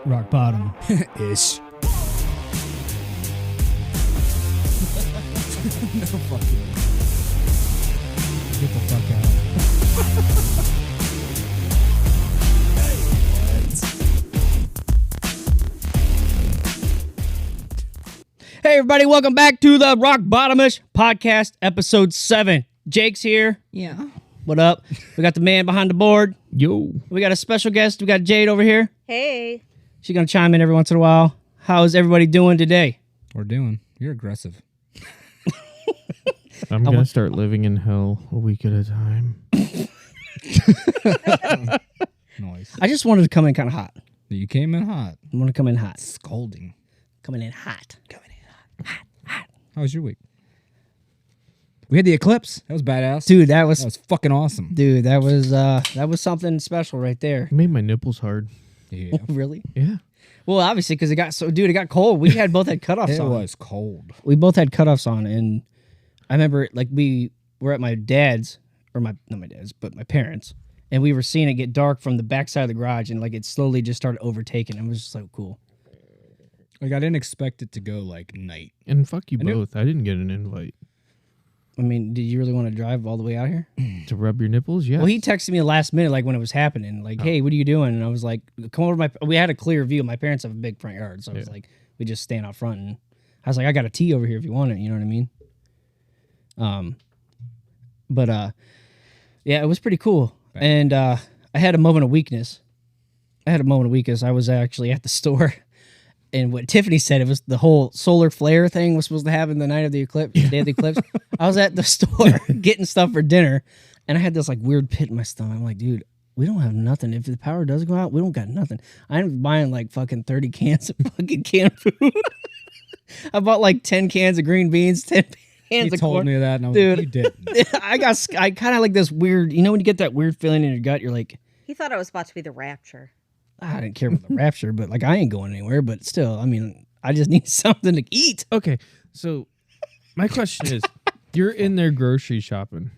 Rock bottom. Ish. No fucking. Get the fuck out. Hey everybody, welcome back to the Rock Bottomish Podcast, episode 7. Jake's here. Yeah. What up? We got the man behind the board. Yo. We got a special guest. We got Jade over here. Hey. She's gonna chime in every once in a while. How's everybody doing today? We're doing. You're aggressive. I'm going to start living in hell a week at a time. Noise. I just wanted to come in kind of hot. You came in hot. I want to come in hot. Scolding. Coming in hot. How was your week? We had the eclipse. That was badass. Dude, that was fucking awesome. Dude, that was something special right there. It made my nipples hard. Yeah. Really? Yeah. Well, obviously, because it got cold. We had both had cutoffs It on. was cold. We both had cutoffs on, and I remember like we were at my dad's, or not my dad's, but my parents', and we were seeing it get dark from the backside of the garage, and like it slowly just started overtaking. It was just so cool. Like, I didn't expect it to go, like, night. And fuck you I knew- both. I didn't get an invite. I mean, did you really want to drive all the way out here? To rub your nipples? Yeah. Well, he texted me last minute, like when it was happening, like, "Hey, what are you doing?" And I was like, "Come over to my." We had a clear view. My parents have a big front yard, so I was Yeah. like, we just stand out front, and I was like, "I got a tea over here if you want it." You know what I mean? Yeah, it was pretty cool, and I had a moment of weakness. I was actually at the store, and what Tiffany said, it was the whole solar flare thing was supposed to happen the night of the eclipse, the day of the eclipse. I was at the store getting stuff for dinner, and I had this like weird pit in my stomach. I'm like, dude, we don't have nothing. If the power does go out, we don't got nothing. I'm buying like fucking 30 cans of fucking canned food. I bought like 10 cans of green beans, 10 cans You of told corn. me that, and I was Dude. like, you didn't. I kind of like this weird, you know, when you get that weird feeling in your gut, you're like, He thought it was about to be the rapture. I didn't care about the rapture, but like I ain't going anywhere. But still, I mean, I just need something to eat. Okay. So, my question is, you're in there grocery shopping.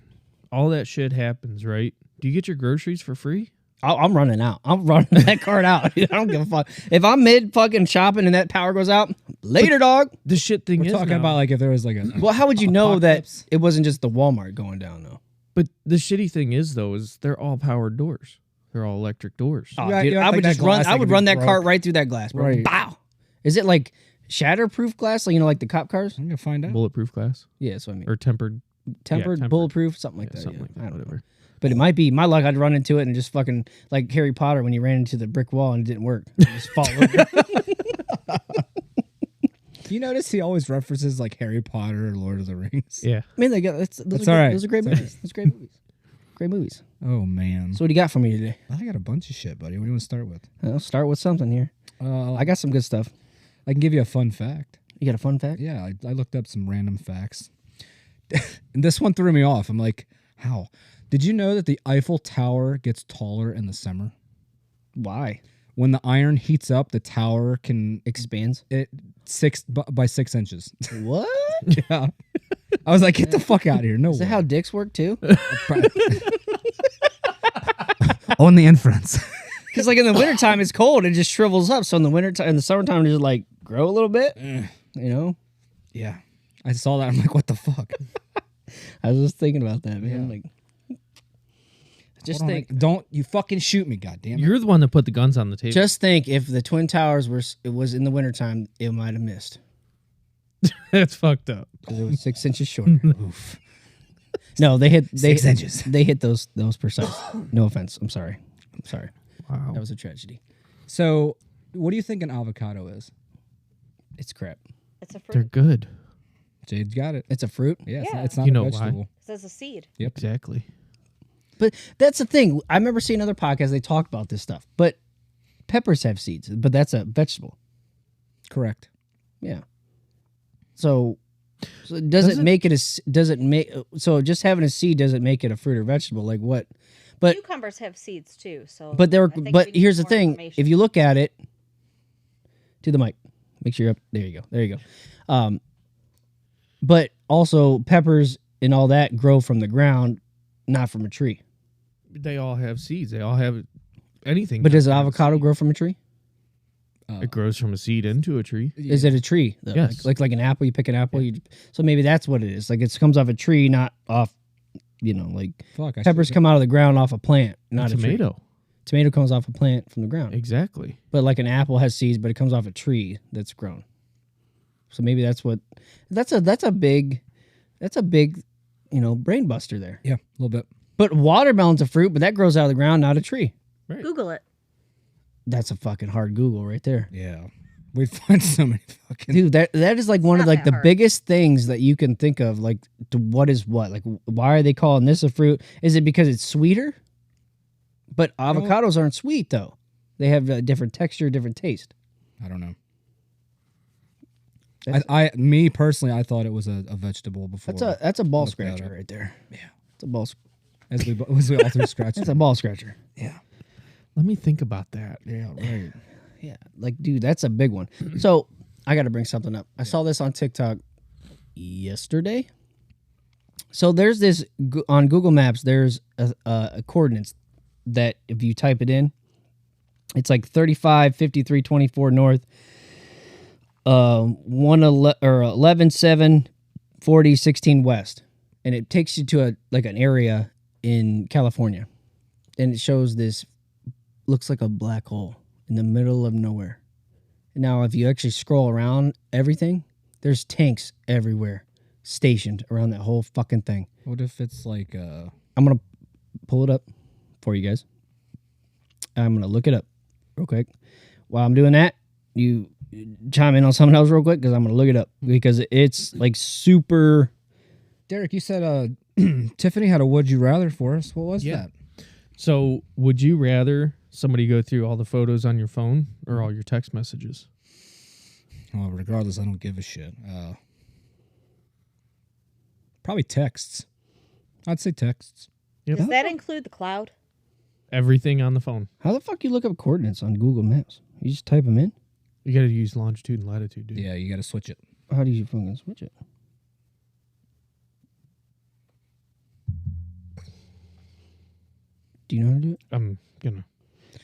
All that shit happens, right? Do you get your groceries for free? I'm running out. I'm running that cart out. I don't give a fuck. If I'm mid fucking shopping and that power goes out, later, dog. The shit thing We're is talking now- about, like, if there was, like, a... Well, how would you know Apocalypse. that it wasn't just the Walmart going down, though? But the shitty thing is, though, is they're all powered doors. They're all electric doors. Oh, You act- dude, you act I would like that just run. glass I that would could run be that cart broke. right through that glass, bro. Right. Bow. Is it like shatterproof glass? Like, you know, like the cop cars? I'm going to find out. Bulletproof glass Yeah, that's what I mean. or tempered, Tempered, tempered. bulletproof, something like that. something like I that. don't know. Whatever. But it might be my luck. I'd run into it and just fucking like Harry Potter when he ran into the brick wall and it didn't work. Just fall over. Do you notice he always references, like, Harry Potter or Lord of the Rings? Yeah. I mean, those That's are all right. Those are great It's all movies. Those are great movies. Great movies. Oh, man. So what do you got for me today? I got a bunch of shit, buddy. What do you want to start with? I'll start with something here. I got some good stuff. I can give you a fun fact. You got a fun fact? Yeah, I looked up some random facts. And this one threw me off. I'm like, how? Did you know that the Eiffel Tower gets taller in the summer? Why? When the iron heats up, the tower can Expands. it by 6 inches. What? Yeah. I was like, get the fuck out of here. No Is that way. how dicks work too? On the inference. Because like in the wintertime it's cold, it just shrivels up. So in the wintertime, in the summertime, it just like grow a little bit. You know? Yeah. I saw that. I'm like, what the fuck? I was just thinking about that, man. Yeah. Like, just Hold on, think. like, don't you fucking shoot me, goddammit. You're the one that put the guns on the table. Just think if the Twin Towers was in the wintertime, it might have missed. That's fucked up. Because it was 6 inches shorter. Oof. No, they hit 6 inches. They hit those precise. No offense. I'm sorry. Wow. That was a tragedy. So, what do you think an avocado is? It's crap. It's a They're fruit. good. Jade's got it. It's a fruit. Yeah, Yeah. it's not You a know why? vegetable. It says a seed. Yep. Exactly. But that's the thing. I remember seeing other podcasts. They talk about this stuff. But peppers have seeds. But that's a vegetable. Correct. Yeah. So does it make it so just having a seed doesn't make it a fruit or vegetable? Like what? But Cucumbers have seeds too. So, but I think we need here's the more thing. information. If you look at it to the mic, make sure you're up. There you go. But also peppers and all that grow from the ground, not from a tree. They all have seeds. They all have anything. But does that an has avocado seeds. grow from a tree? It grows from a seed into a tree. Is it a tree? Though? Yes. Like an apple. You pick an apple. So maybe that's what it is. Like it comes off a tree, not off. Like Fuck. peppers come out of the ground off a plant, not a tree. Tomato. Tomato comes off a plant from the ground. Exactly. But like an apple has seeds, but it comes off a tree that's grown. So maybe that's what. That's a big, brain buster there. Yeah, a little bit. But watermelon's a fruit, but that grows out of the ground, not a tree. Right. Google it. That's a fucking hard Google right there. Yeah. We'd find so many fucking. Dude, that is like one of not like that the hard. biggest things that you can think of. Like, what is what? Like, why are they calling this a fruit? Is it because it's sweeter? But avocados aren't sweet though. They have a different texture, different taste. I don't know. That's- Me personally, I thought it was a vegetable before. That's a ball Look that scratcher up. right there. Yeah. It's a ball. As we all through scratch. It's a ball scratcher. Yeah. Let me think about that. Yeah. Right. Yeah, like dude, that's a big one. So I got to bring something up. I saw this on TikTok yesterday. So there's this on Google Maps. There's a coordinates that if you type it in, it's like 35, 53, 24 north, 11, 7, 40, 16 west, and it takes you to an area in California, and it shows this looks like a black hole in the middle of nowhere. Now, if you actually scroll around everything, there's tanks everywhere stationed around that whole fucking thing. What if it's like I'm going to pull it up for you guys. I'm going to look it up real quick. While I'm doing that, you chime in on something else real quick because I'm going to look it up because it's like super. Derek, you said Tiffany had a would you rather for us. What was that? So, would you rather somebody go through all the photos on your phone or all your text messages? Well, regardless, I don't give a shit. Probably texts. I'd say texts. Yep. Does that include the cloud? Everything on the phone. How the fuck you look up coordinates on Google Maps? You just type them in? You got to use longitude and latitude, dude. Yeah, you got to switch it. How do you fucking switch it? Do you know how to do it? I'm gonna.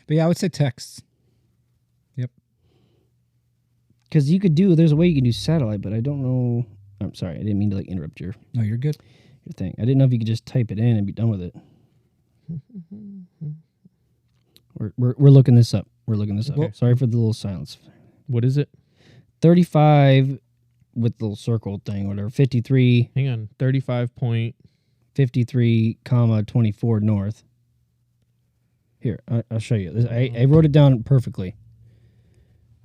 But yeah, I would say texts. Because there's a way you can do satellite, but I don't know. I'm sorry, I didn't mean to interrupt your No, you're good. thing. I didn't know if you could just type it in and be done with it. We're looking this up. We're looking this up. Okay. Sorry for the little silence. What is it? 35 with the little circle thing, whatever. 53, Hang on. 53, comma 24 north. Here, I'll show you. I wrote it down perfectly.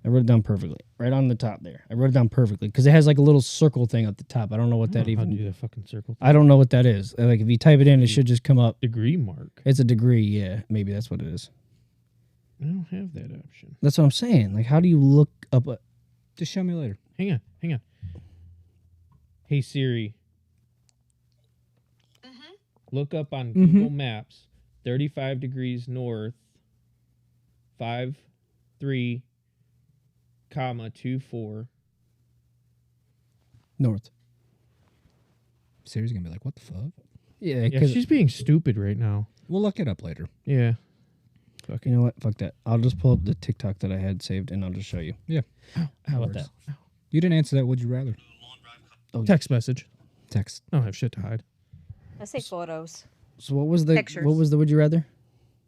Right on the top there. I wrote it down perfectly because it has like a little circle thing at the top. I don't know what that How even. to do that fucking circle? I don't know what that is. Like if you type it in, it should just come up. Degree mark. It's a degree. Yeah, maybe that's what it is. I don't have that option. That's what I'm saying. Like, how do you look up? Just show me later. Hang on. Hey Siri. Look up on Google Maps. 35 degrees north. 53, comma 24. North. Siri's gonna be like, "What the fuck?" Yeah, Yeah, because she's being stupid right now. We'll look it up later. Yeah. Fuck you know what? Fuck that. I'll just pull up the TikTok that I had saved and I'll just show you. How about that? You didn't answer that. Would you rather? Text message. Text. I don't have shit to hide. I say photos. So what was the Pictures. would you rather?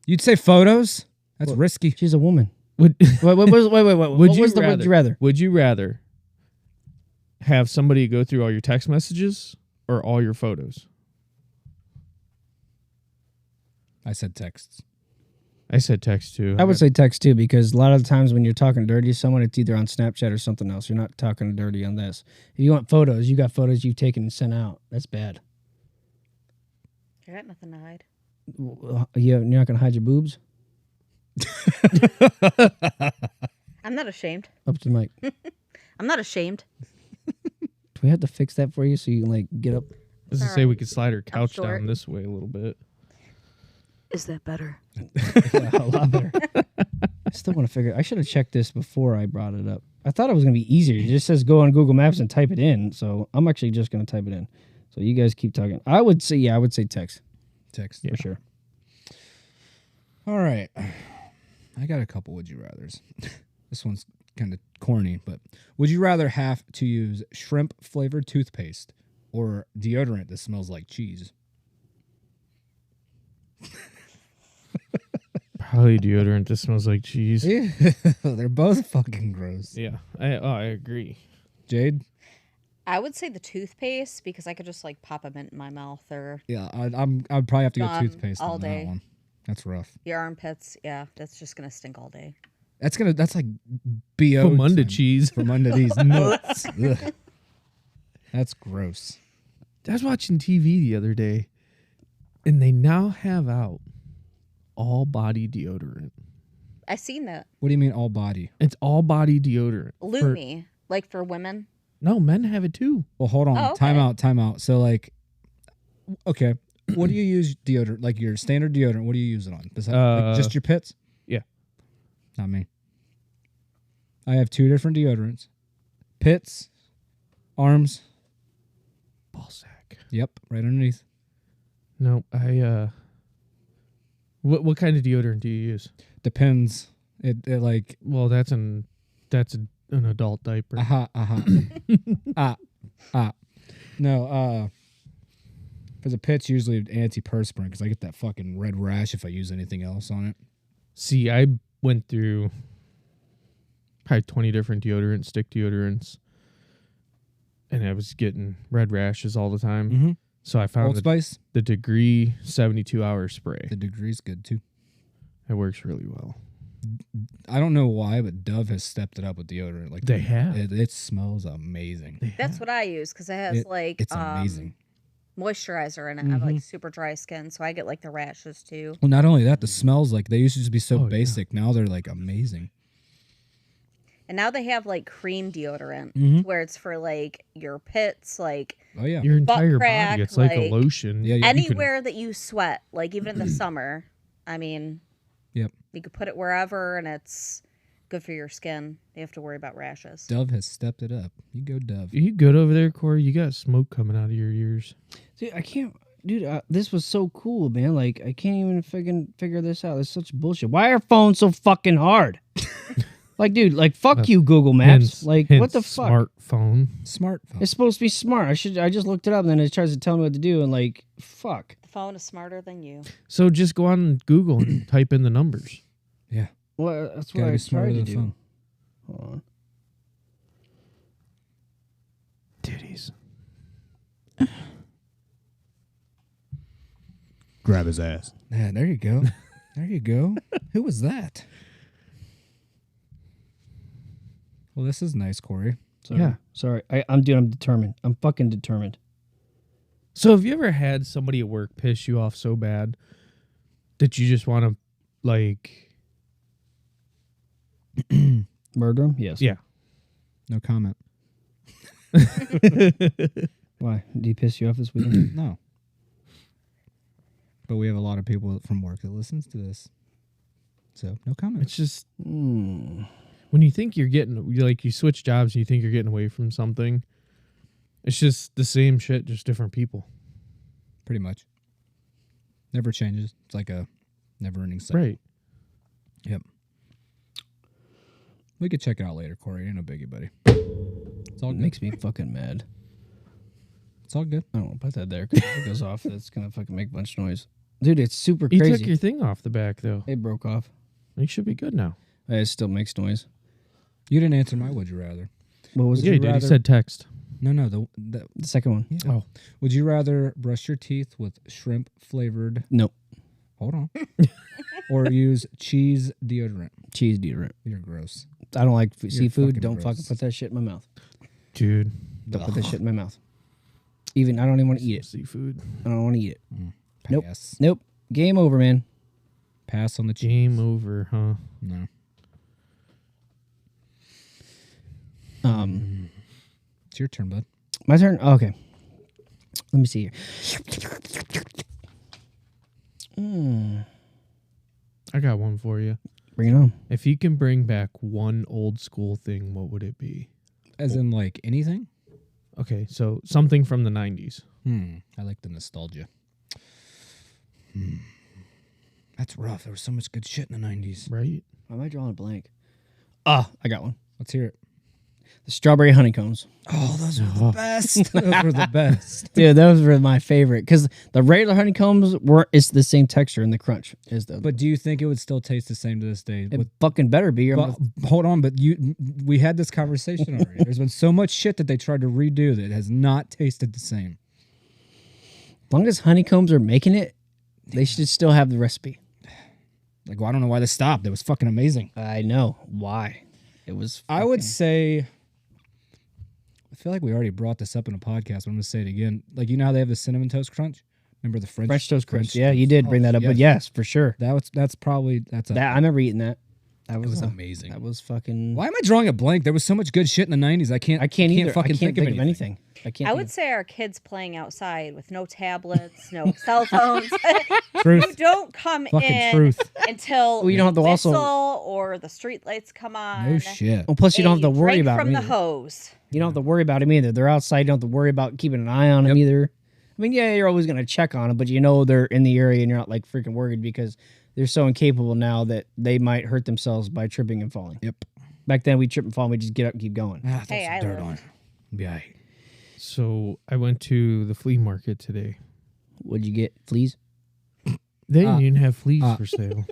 You'd say photos? That's risky. She's a woman. Would Wait. What was the would you rather? Would you rather have somebody go through all your text messages or all your photos? I said texts. I said text too. I would say text too because a lot of the times when you're talking dirty to someone, it's either on Snapchat or something else. You're not talking dirty on this. If you want photos, you got photos you've taken and sent out. That's bad. I got nothing to hide. You're not gonna hide your boobs I'm not ashamed. up to the mic. I'm not ashamed. Do we have to fix that for you so you can like get up? Does it It's say we alright. could slide our couch short. down this way a little bit? Is that better? Yeah, a lot better. I still want to figure. I should have checked this before I brought it up. I thought it was gonna be easier. It just says go on Google Maps and type it in. So I'm actually just gonna type it in. So you guys keep talking. I would say text Text. for sure. All right. I got a couple would you rathers. This one's kind of corny, but would you rather have to use shrimp flavored toothpaste or deodorant that smells like cheese? Probably deodorant that smells like cheese. Yeah, they're both fucking gross. Yeah, I agree. Jade? I would say the toothpaste because I could just like pop a mint in my mouth or Yeah, I'd probably have to go toothpaste all on day. that one. That's rough. your armpits. Yeah, that's just gonna stink all day. That's like BO From under time. cheese. From under these nuts. Ugh. That's gross. I was watching TV the other day, and they now have out all body deodorant. I seen that. What do you mean all body? It's all body deodorant. For- Lumi, like for women. No, men have it too. Well, hold on. Oh, okay. Time out. So like, okay, what do you use deodorant? Like your standard deodorant, what do you use it on? Like just your pits? Yeah. Not me. I have 2 different deodorants. Pits, arms. Ball sack. Yep, right underneath. No, What kind of deodorant do you use? Depends. It like Well, that's an adult diaper. No, for the pits usually antiperspirant because I get that fucking red rash if I use anything else on it. See, I went through probably 20 different deodorants, stick deodorants, and I was getting red rashes all the time. Mm-hmm. So I found Old Spice. the Degree 72-hour spray. The Degree's good too. It works really well. I don't know why, but Dove has stepped it up with deodorant. Like They have. It smells amazing. That's what I use because it has like It's amazing. moisturizer in it. I have like super dry skin, so I get like the rashes too. Well, not only that, the smells like they used to just be so Oh, yeah. basic. Now they're like amazing. And now they have like cream deodorant Mhm. where it's for like your pits, like Oh yeah. Your Butt entire crack, body, it's like a like- lotion. Yeah, yeah. anywhere that you sweat, like even in the summer. I mean, Yep. you could put it wherever and it's good for your skin. You have to worry about rashes. Dove has stepped it up. You go Dove. Are you good over there, Corey? You got smoke coming out of your ears. Dude, I can't. Dude, this was so cool, man. Like, I can't even figure this out. It's such bullshit. Why are phones so fucking hard? Like, dude, like, fuck you, Google Maps. Like, what the fuck? Smartphone. Smartphone. It's supposed to be smart. I just looked it up, and then it tries to tell me what to do, and like, fuck. The phone is smarter than you. So just go on Google and type in the numbers. Yeah. Well, that's what Gotta I be smarter tried to than the do. phone. Hold on. Titties. Grab his ass. Yeah, there you go. There you go. Who was that? Well, this is nice, Corey. Sorry. Yeah. Sorry. I'm determined. I'm fucking determined. So have you ever had somebody at work piss you off so bad that you just want to, like, Murder him? Yes. yeah. No comment. Why? Did he piss you off this weekend? No. But we have a lot of people from work that listens to this. So, no comment. It's just Hmm. when you think you're getting, like, you switch jobs and you think you're getting away from something, it's just the same shit, just different people. Pretty much. Never changes. It's like a never-ending cycle. Right. Yep. We could check it out later, Corey. Ain't no biggie, buddy. It's all It good. makes me fucking mad. It's all good. I don't want to put that there 'cause if it goes off, that's gonna fucking make a bunch of noise. Dude, it's super You crazy. took your thing off the back, though. It broke off. You should be good now. It still makes noise. You didn't answer my would you rather. What was Yeah, it? you did. rather- He said text. No, The second one. yeah. Oh. Would you rather brush your teeth with shrimp flavored? Nope. Hold on. Or use cheese deodorant? Cheese deodorant. You're gross. I don't like seafood. fucking Don't gross. fucking put that shit in my mouth. Dude. Don't put that shit in my mouth. Even I don't even want to eat it. Seafood. I don't want to eat it. Nope. Pass. Nope. Game over, man. Pass on the cheese. Game over, huh? No. It's your turn, bud. My turn. Oh, okay. Let me see here. I got one for you. Bring it on. If you can bring back one old school thing, what would it be? As in, like, anything? Okay, so something from the 90s. I like the nostalgia. That's rough. There was so much good shit in the 90s. Right? Why am I drawing a blank? Ah, I got one. Let's hear it. The strawberry honeycombs. Oh, those were the best. Those were the best. Dude, those were my favorite because the regular honeycombs it's the same texture in the crunch as the. But do you think it would still taste the same to this day? it fucking better be. But hold on, but we had this conversation already. There's been so much shit that they tried to redo that has not tasted the same. As long as honeycombs are making it, they should still have the recipe. Like, well, I don't know why they stopped. It was fucking amazing. I know why. It was. I would say, I feel like we already brought this up in a podcast, but I'm going to say it again. Like, you know how they have the cinnamon toast crunch? Remember the French toast crunch. French Yeah, you did bring that up, but yes, for sure. That's probably That I remember eating that. That was was amazing. That was fucking. Why am I drawing a blank? There was so much good shit in the 90s. I can't either. fucking I can't think of anything. I can't. I would say our kids playing outside with no tablets, no cell phones. Truth. You don't come Fucking in truth. until Well, you don't have to also- whistle or the street lights come on. No shit. Well, plus you don't have to worry drink about from them the either. hose. You don't have to worry about them either. They're outside. You don't have to worry about keeping an eye on them either. I mean, yeah, you're always gonna check on them, but you know they're in the area and you're not like freaking worried because they're so incapable now that they might hurt themselves by tripping and falling. Yep. Back then we trip and fall, and we just get up and keep going. Ah, Hey, some I dirt lived. on it. Yeah. So I went to the flea market today. What'd you get? Fleas? They didn't even have fleas for sale.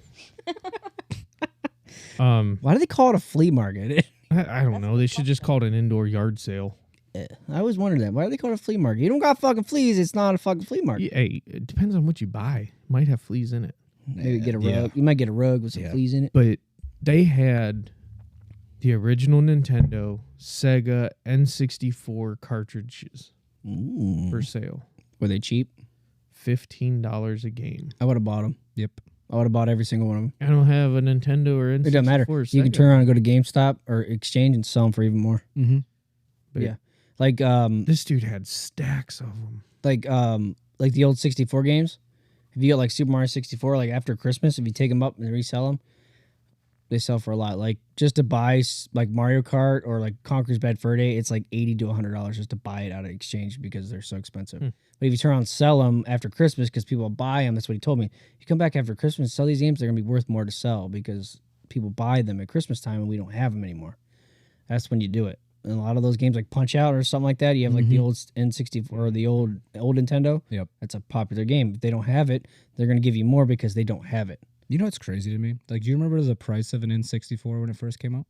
Why do they call it a flea market? I don't know. They should just call it an indoor yard sale. I always wondered that. Why do they call it a flea market? You don't got fucking fleas. It's not a fucking flea market. Hey, it depends on what you buy. Might have fleas in it. Maybe get a rug. Yeah. You might get a rug with some fleas in it. But they had the original Nintendo, Sega, N64 cartridges for sale. Were they cheap? $15 a game. I would have bought them. Yep. I would have bought every single one of them. I don't have a Nintendo or N64. It doesn't matter. or You can Sega. turn around and go to GameStop or Exchange and sell them for even more. Mm-hmm. But Yeah. Like this dude had stacks of them. like the old 64 games. If you get like Super Mario 64, like after Christmas, if you take them up and resell them, they sell for a lot. Like just to buy like Mario Kart or like Conker's Bad Fur Day, it's like $80 to $100 just to buy it out of Exchange because they're so expensive. But if you turn around and sell them after Christmas because people buy them, that's what he told me. You come back after Christmas, sell these games, they're gonna be worth more to sell because people buy them at Christmas time and we don't have them anymore. That's when you do it. And a lot of those games like Punch Out or something like that, you have like the old N64 or the old Nintendo. Yep. That's a popular game. If they don't have it, they're going to give you more because they don't have it. You know what's crazy to me? Like, do you remember the price of an N64 when it first came out?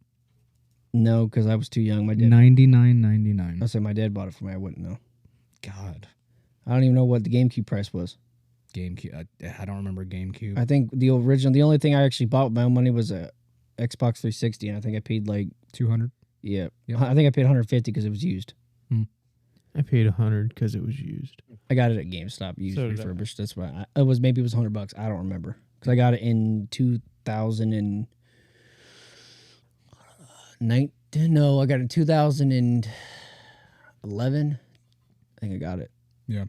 No, because I was too young. My dad. $99.99. I say my dad bought it for me. I wouldn't know. God. I don't even know what the GameCube price was. GameCube. I don't remember GameCube. I think the only thing I actually bought with my own money was a Xbox 360, and I think I paid like 200. yeah, Yep. I think I paid 150 because it was used. I paid $100 because it was used. I got it at GameStop, used, So did I. refurbished. That's why it was maybe it was $100. I don't remember because I got it in 2019. No, I got it in 2011. I think I got it. Yeah.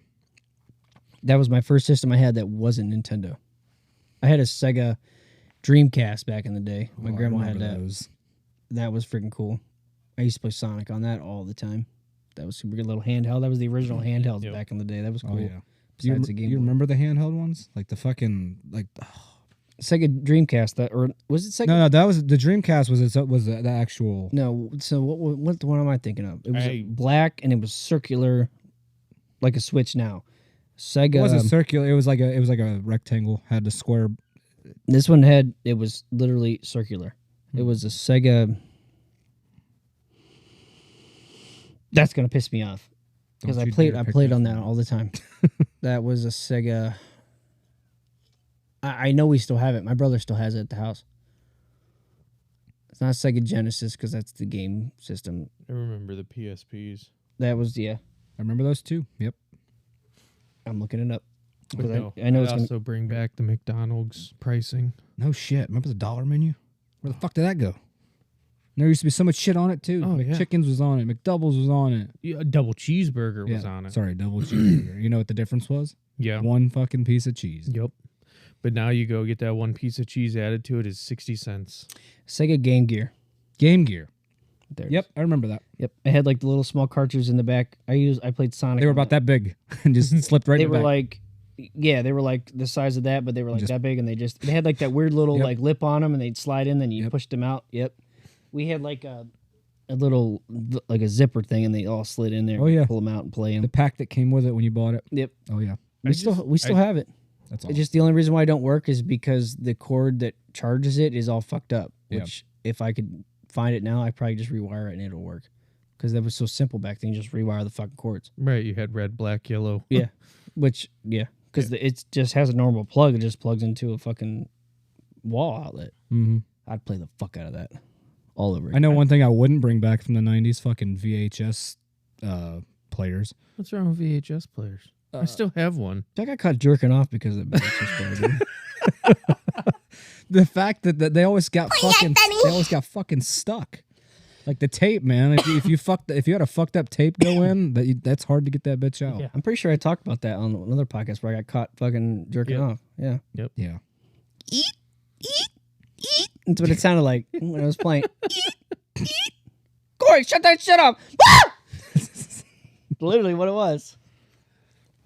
That was my first system I had that wasn't Nintendo. I had a Sega Dreamcast back in the day. My Oh, I grandma had remember that. those. That was freaking cool. I used to play Sonic on that all the time. That was super good little handheld. That was the original handhelds back in the day. That was cool. Oh, yeah. Do you, Besides the Game you Boy. remember the handheld ones? Like the fucking, like, Sega Dreamcast, or was it Sega? no, that was, the Dreamcast was the actual. No, so what am I thinking of? It was I- black and it was circular, like a Switch now. Sega. It wasn't circular. It was like a rectangle. Had the square. This one it was literally circular. It was a Sega. That's gonna piss me off because Don't I you played dare pick on that that all the time. That was a Sega. I know we still have it. My brother still has it at the house. It's not Sega Genesis because that's the game system. I remember the PSPs. That was I remember those two. Yep. I'm looking it up. But 'Cause no, I know I'd it's gonna, also bring back the McDonald's pricing. No shit. Remember the dollar menu? Where the fuck did that go? There used to be so much shit on it too. Oh, yeah. McChickens was on it. McDoubles was on it. Yeah, a double cheeseburger was Yeah, on it. Sorry, double cheeseburger. You know what the difference was? Yeah. One fucking piece of cheese. Yep. But now you go get that one piece of cheese added to it is 60 cents. Sega Game Gear. Game Gear. There. it Yep, is. I remember that. Yep. I had like the little small cartridges in the back. I played Sonic. They were on about that big and just slipped right They in the were back. like, yeah, they were like the size of that, but they were like Just- that big, and they had like that weird little Yep. like lip on them, and they'd slide in, then you Yep. pushed them out. Yep. We had like a little like a zipper thing, and they all slid in there. Oh, yeah. Pull them out and play The them. pack that came with it when you bought it. Yep. Oh yeah, We still have it. that's all. It's just the only reason why I don't work is because the cord that charges it is all fucked up. Yeah. Which if I could find it now, I'd probably just rewire it and it'll work. Because that was so simple back then. You just rewire the fucking cords. Right, you had red, black, yellow. Yeah. Which because it just has a normal plug. It just plugs into a fucking wall outlet. Mm-hmm. I'd play the fuck out of that all over. I know one thing I wouldn't bring back from the '90s: fucking VHS players. What's wrong with VHS players? I still have one. I got caught jerking off because of it. The fact that they always got fucking stuck. Like the tape, man. If you had a fucked up tape go in, that's hard to get that bitch out. Yeah. I'm pretty sure I talked about that on another podcast where I got caught fucking jerking off. Yeah. Yeah. That's what it sounded like when I was playing. Corey, shut that shit up. Literally what it was.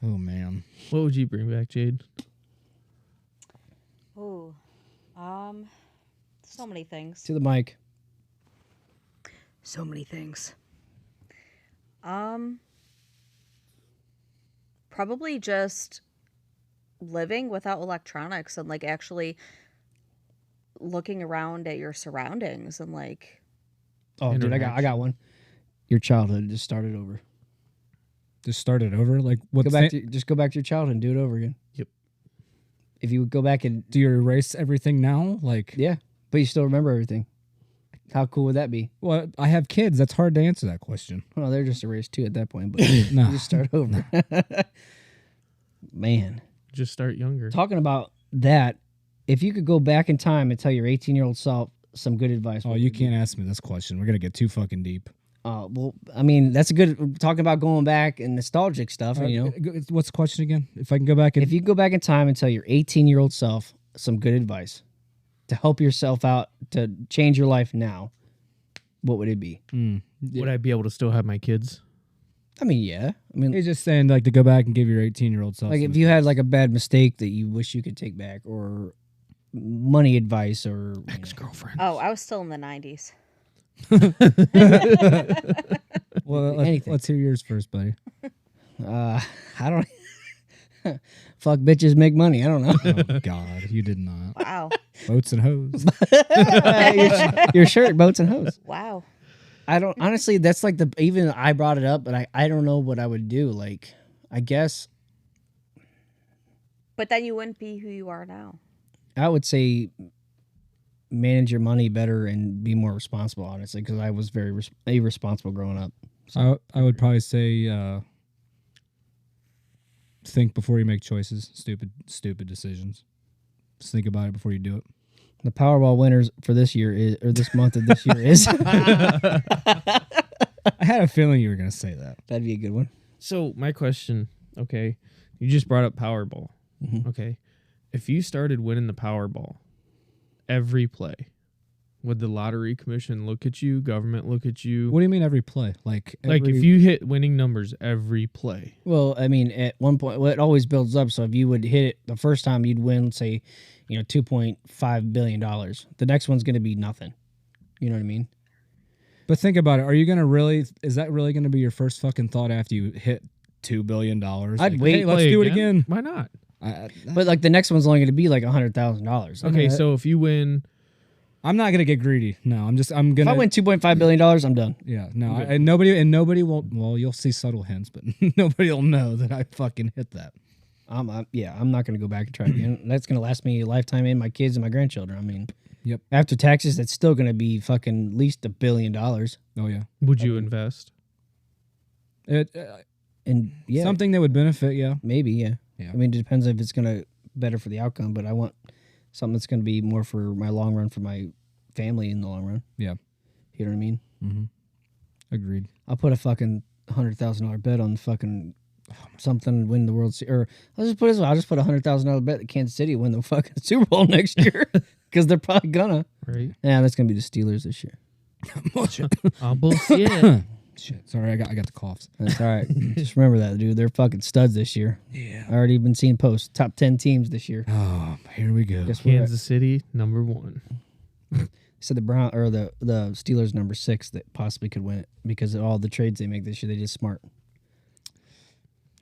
Oh man. What would you bring back, Jade? Ooh. So many things. To the mic. So many things. Probably just living without electronics and like actually looking around at your surroundings and like Oh, dude, I got one. Your childhood just started over. Just start it over. Like what? Just go back to your childhood and do it over again. Yep. If you would go back and do you erase everything now? Like but you still remember everything. How cool would that be? well, I have kids. That's hard to answer that question. Well, they're just erased too at that point, but No. you just start over. Man. Just start younger. Talking about that, if you could go back in time and tell your 18-year-old self some good advice. Oh, you can't ask me this question. We're gonna get too fucking deep. Well, I mean, that's a good talking about going back and nostalgic stuff. You know, What's the question again? If I can go back and if you go back in time and tell your 18-year-old self some good advice to help yourself out to change your life now, what would it be? Would I be able to still have my kids? I mean, yeah. I mean, he's just saying like to go back and give your 18-year-old self. like some- if you had like a bad mistake that you wish you could take back, or money advice, or Ex-girlfriend. oh, I was still in the 90s. well, anything. let's hear yours first, buddy. I don't. Fuck bitches, make money. I don't know. Oh God, you did not. Wow. Boats and hoes. your shirt, boats and hoes. Wow. I don't honestly. That's like even I brought it up, but I don't know what I would do. Like, I guess But then you wouldn't be who you are now. I would say manage your money better and be more responsible. Honestly, because I was very irresponsible growing up. I would probably say think before you make choices. Stupid decisions. Just think about it before you do it. The Powerball winners for this year is, or this month of this year is. I had a feeling you were going to say that. That'd be a good one. So my question, okay, you just brought up Powerball. Mhm. Okay, if you started winning the Powerball every play, would the lottery commission look at you? Government look at you? What do you mean every play? Like if you hit winning numbers every play, Well, I mean, at one point, well, it always builds up. So if you would hit it the first time, you'd win, say, $2.5 billion. The next one's going to be nothing. You know what I mean? But think about it. Are you going to really? Is that really going to be your first fucking thought after you hit $2 billion? I'd wait. Hey, let's play do it again. Why not? But like the next one's only going to be like $100,000. Okay, so if you win, I'm not gonna get greedy. No, I'm gonna. If I win $2.5 billion, I'm done. Yeah, no, and nobody will. Well, you'll see subtle hints, but nobody will know that I fucking hit that. I'm not going to go back and try again. That's going to last me a lifetime and my kids and my grandchildren. I mean, Yep. After taxes, that's still going to be fucking at least $1 billion. Oh yeah. would you invest? It And yeah, something that would benefit. Yeah. maybe, yeah. Yeah. I mean, it depends if it's going to better for the outcome, but I want something that's going to be more for my long run, for my family in the long run. Yeah. You know what I mean? Mm-hmm. Agreed. I'll put a fucking $100,000 bet on fucking something win the World Series. Or let's just put it this way, I'll just put a $100,000 bet that Kansas City win the fucking Super Bowl next year because they're probably gonna. Right. Yeah, that's gonna be the Steelers this year. Oh, bullshit. Shit. Sorry, I got the coughs. That's all right. Just remember that, dude. They're fucking studs this year. Yeah. I already been seeing posts. Top 10 teams this year. Oh, here we go. Guess we're Kansas City, #1. Said the Brown or the Steelers number 6 that possibly could win it because of all the trades they make this year. They did smart.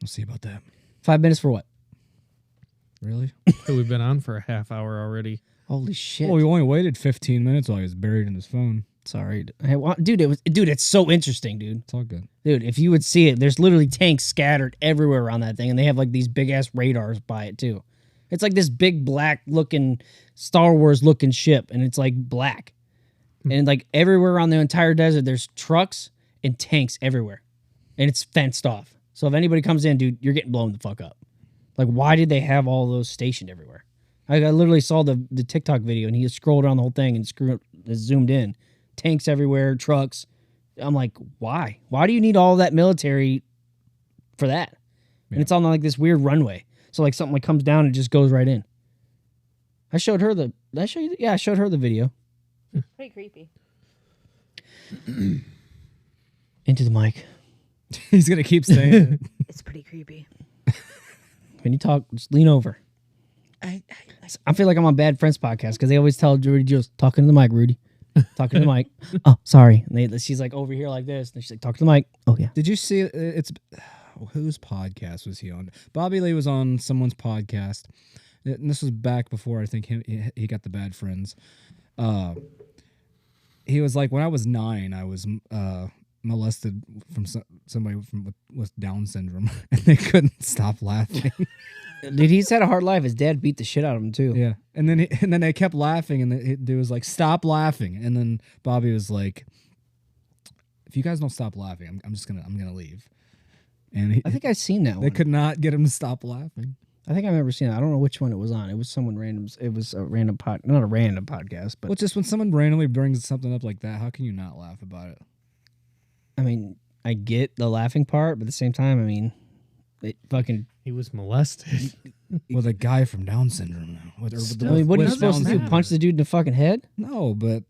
We'll see about that. 5 minutes for what? Really? So we've been on for a half hour already. Holy shit! Well, we only waited 15 minutes while he was buried in his phone. Sorry, hey, dude. It's so interesting, dude. It's all good. Dude, if you would see it, there's literally tanks scattered everywhere around that thing, and they have like these big ass radars by it too. It's like this big black looking Star Wars looking ship, and it's like black, and like everywhere around the entire desert, there's trucks and tanks everywhere, and it's fenced off. So if anybody comes in, dude, you're getting blown the fuck up. Like, why did they have all those stationed everywhere? I literally saw the TikTok video, and he scrolled around the whole thing and zoomed in. Tanks everywhere, trucks. I'm like, why? Why do you need all that military for that? Yeah. And it's on like this weird runway. So like something like comes down and just goes right in. I showed her the. Did I show you? Yeah, I showed her the video. Pretty creepy. Into the mic. He's gonna keep saying it. It's pretty creepy. When you talk, just lean over. I feel like I'm on Bad Friends podcast because they always tell Rudy Jules, talking to the mic, Rudy. Talking to the mic. Oh, sorry. And she's like over here like this. And she's like, talk to the mic. Oh, yeah. Did you see it's whose podcast was he on? Bobby Lee was on someone's podcast. And this was back before I think he got the Bad Friends. He was like, when I was 9, I was molested from somebody with Down syndrome, and they couldn't stop laughing. Dude, he's had a hard life. His dad beat the shit out of him, too. Yeah, and then they kept laughing, and the dude was like, "Stop laughing!" And then Bobby was like, "If you guys don't stop laughing, I'm gonna leave." And I think I've seen that they one. could not get him to stop laughing. I think I remember seeing it. I don't know which one it was on. It was someone random. It was a random not a random podcast, but Well, just when someone randomly brings something up like that, how can you not laugh about it? I mean, I get the laughing part, but at the same time, I mean, it fucking. He was molested. With a guy from Down syndrome now. I mean, what are you supposed to do? Down Punch the dude in the fucking head? No, but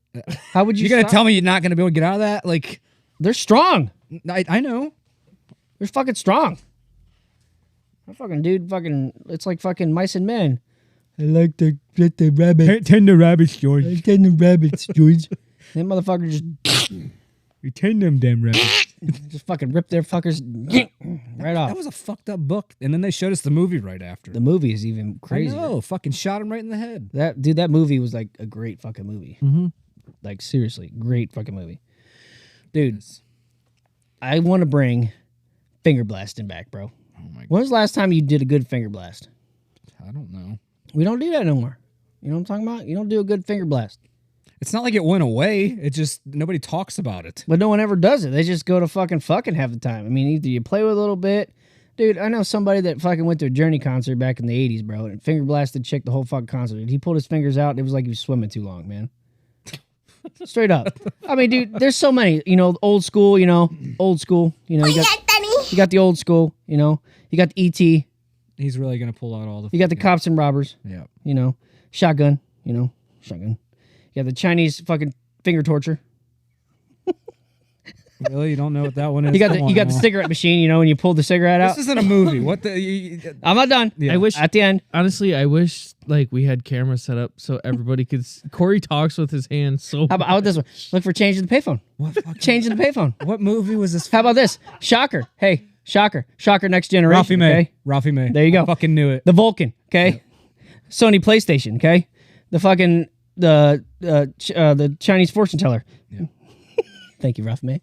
How would you? you're gonna stop? tell me you're not gonna be able to get out of that? Like, They're strong. I know. They're fucking strong. That fucking dude, it's like fucking mice and men. I like to get the rabbit. Tend the rabbits, George. I tend the rabbits, George. That motherfucker just You tend them damn rabbits. just fucking rip their fuckers right off. That was a fucked up book, and then they showed us the movie right after. The movie is even crazy. No, fucking shot him right in the head. That movie was like a great fucking movie. Mm-hmm. Like seriously, great fucking movie. Dude, I want to bring finger blasting back, bro. Oh my god, When was the last time you did a good finger blast? I don't know. We don't do that no more. You know what I'm talking about? You don't do a good finger blast. It's not like it went away. It just nobody talks about it. But no one ever does it. They just go to fucking half the time. I mean, either you play with a little bit. Dude, I know somebody that fucking went to a Journey concert back in the 80s, bro, and finger blasted chick the whole fucking concert. He pulled his fingers out. It was like he was swimming too long, man. Straight up. I mean, dude, there's so many, old school, old school, you got the old school, you got the ET, He's really gonna pull out all the. you got the cops and robbers, Yeah. shotgun, shotgun. You got the Chinese fucking finger torture. Really, you don't know what that one is? You got Come the on you got the now. cigarette machine, when you pull the cigarette out. This isn't a movie. What the? I'm not done. Yeah. I wish At the end. honestly, I wish like we had cameras set up so everybody could. Corey talks with his hands so. How about this one? Look for changing the payphone. What? Fucking, Changing the payphone. what movie was this? How about this? Shocker. Hey, Shocker. Shocker Next Generation. Ralphie May. Okay? Ralphie May. There you go. I fucking knew it. The Vulcan. Okay. Sony PlayStation. Okay. The fucking the Chinese fortune teller. Yeah. Thank you, Ralphie May.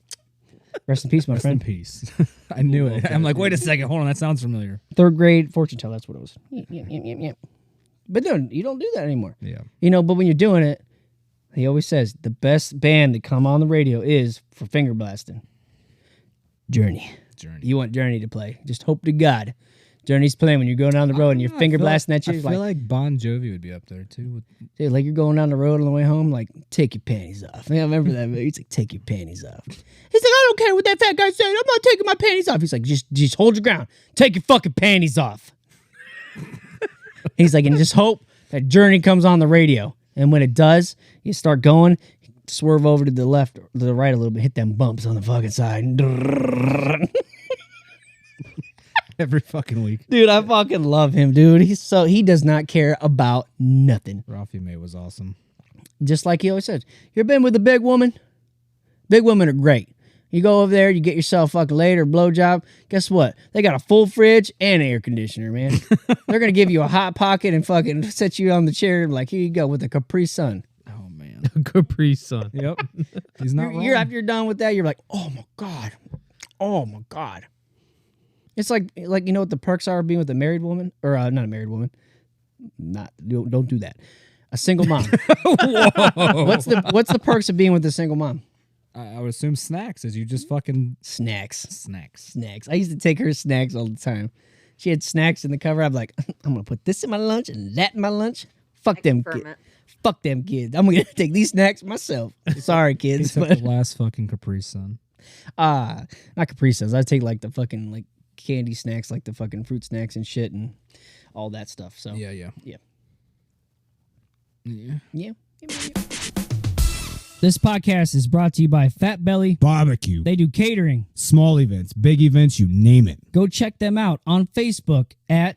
Rest in peace, my Rest in friend. peace. I knew it. I'm like, wait a second. Hold on. That sounds familiar. 3rd grade fortune teller. That's what it was. Yeah. But no, you don't do that anymore. Yeah. But when you're doing it, he always says the best band to come on the radio is for finger blasting. Journey. You want Journey to play. Just hope to God Journey's playing when you're going down the road and you're finger blasting at you. I feel like Bon Jovi would be up there too. Dude, like you're going down the road on the way home, like, take your panties off. I remember that movie. He's like, take your panties off. He's like, I don't care what that fat guy said. I'm not taking my panties off. He's like, just hold your ground. Take your fucking panties off. He's like, and just hope that Journey comes on the radio. And when it does, you start going, swerve over to the left or to the right a little bit, hit them bumps on the fucking side. Every fucking week. Dude, I fucking love him, dude. He does not care about nothing. Ralphie May was awesome. Just like he always says, you ever been with a big woman? Big women are great. You go over there, you get yourself fucking laid or blowjob. Guess what? They got a full fridge and air conditioner, man. They're gonna give you a hot pocket and fucking set you on the chair like, here you go with a Capri Sun. Oh man. Capri Sun. Yep. He's not wrong. You're after you're done with that, you're like, oh my god, oh my god. It's like you know what the perks are of being with a married woman or not a married woman. Don't do that. A single mom. What's the perks of being with a single mom? I would assume snacks, as you just fucking Snacks. snacks. I used to take her snacks all the time. She had snacks in the cover. I'm like, I'm gonna put this in my lunch and that in my lunch. Fuck them kids. Fuck them kids. I'm gonna take these snacks myself. Sorry, He kids. took But the last fucking Capri Sun. not Capri Suns. I take like the fucking like candy snacks, like the fucking fruit snacks and shit and all that stuff. So Yeah. yeah. This podcast is brought to you by Fat Belly. Barbecue, They do catering. small events, big events, you name it. Go check them out on Facebook at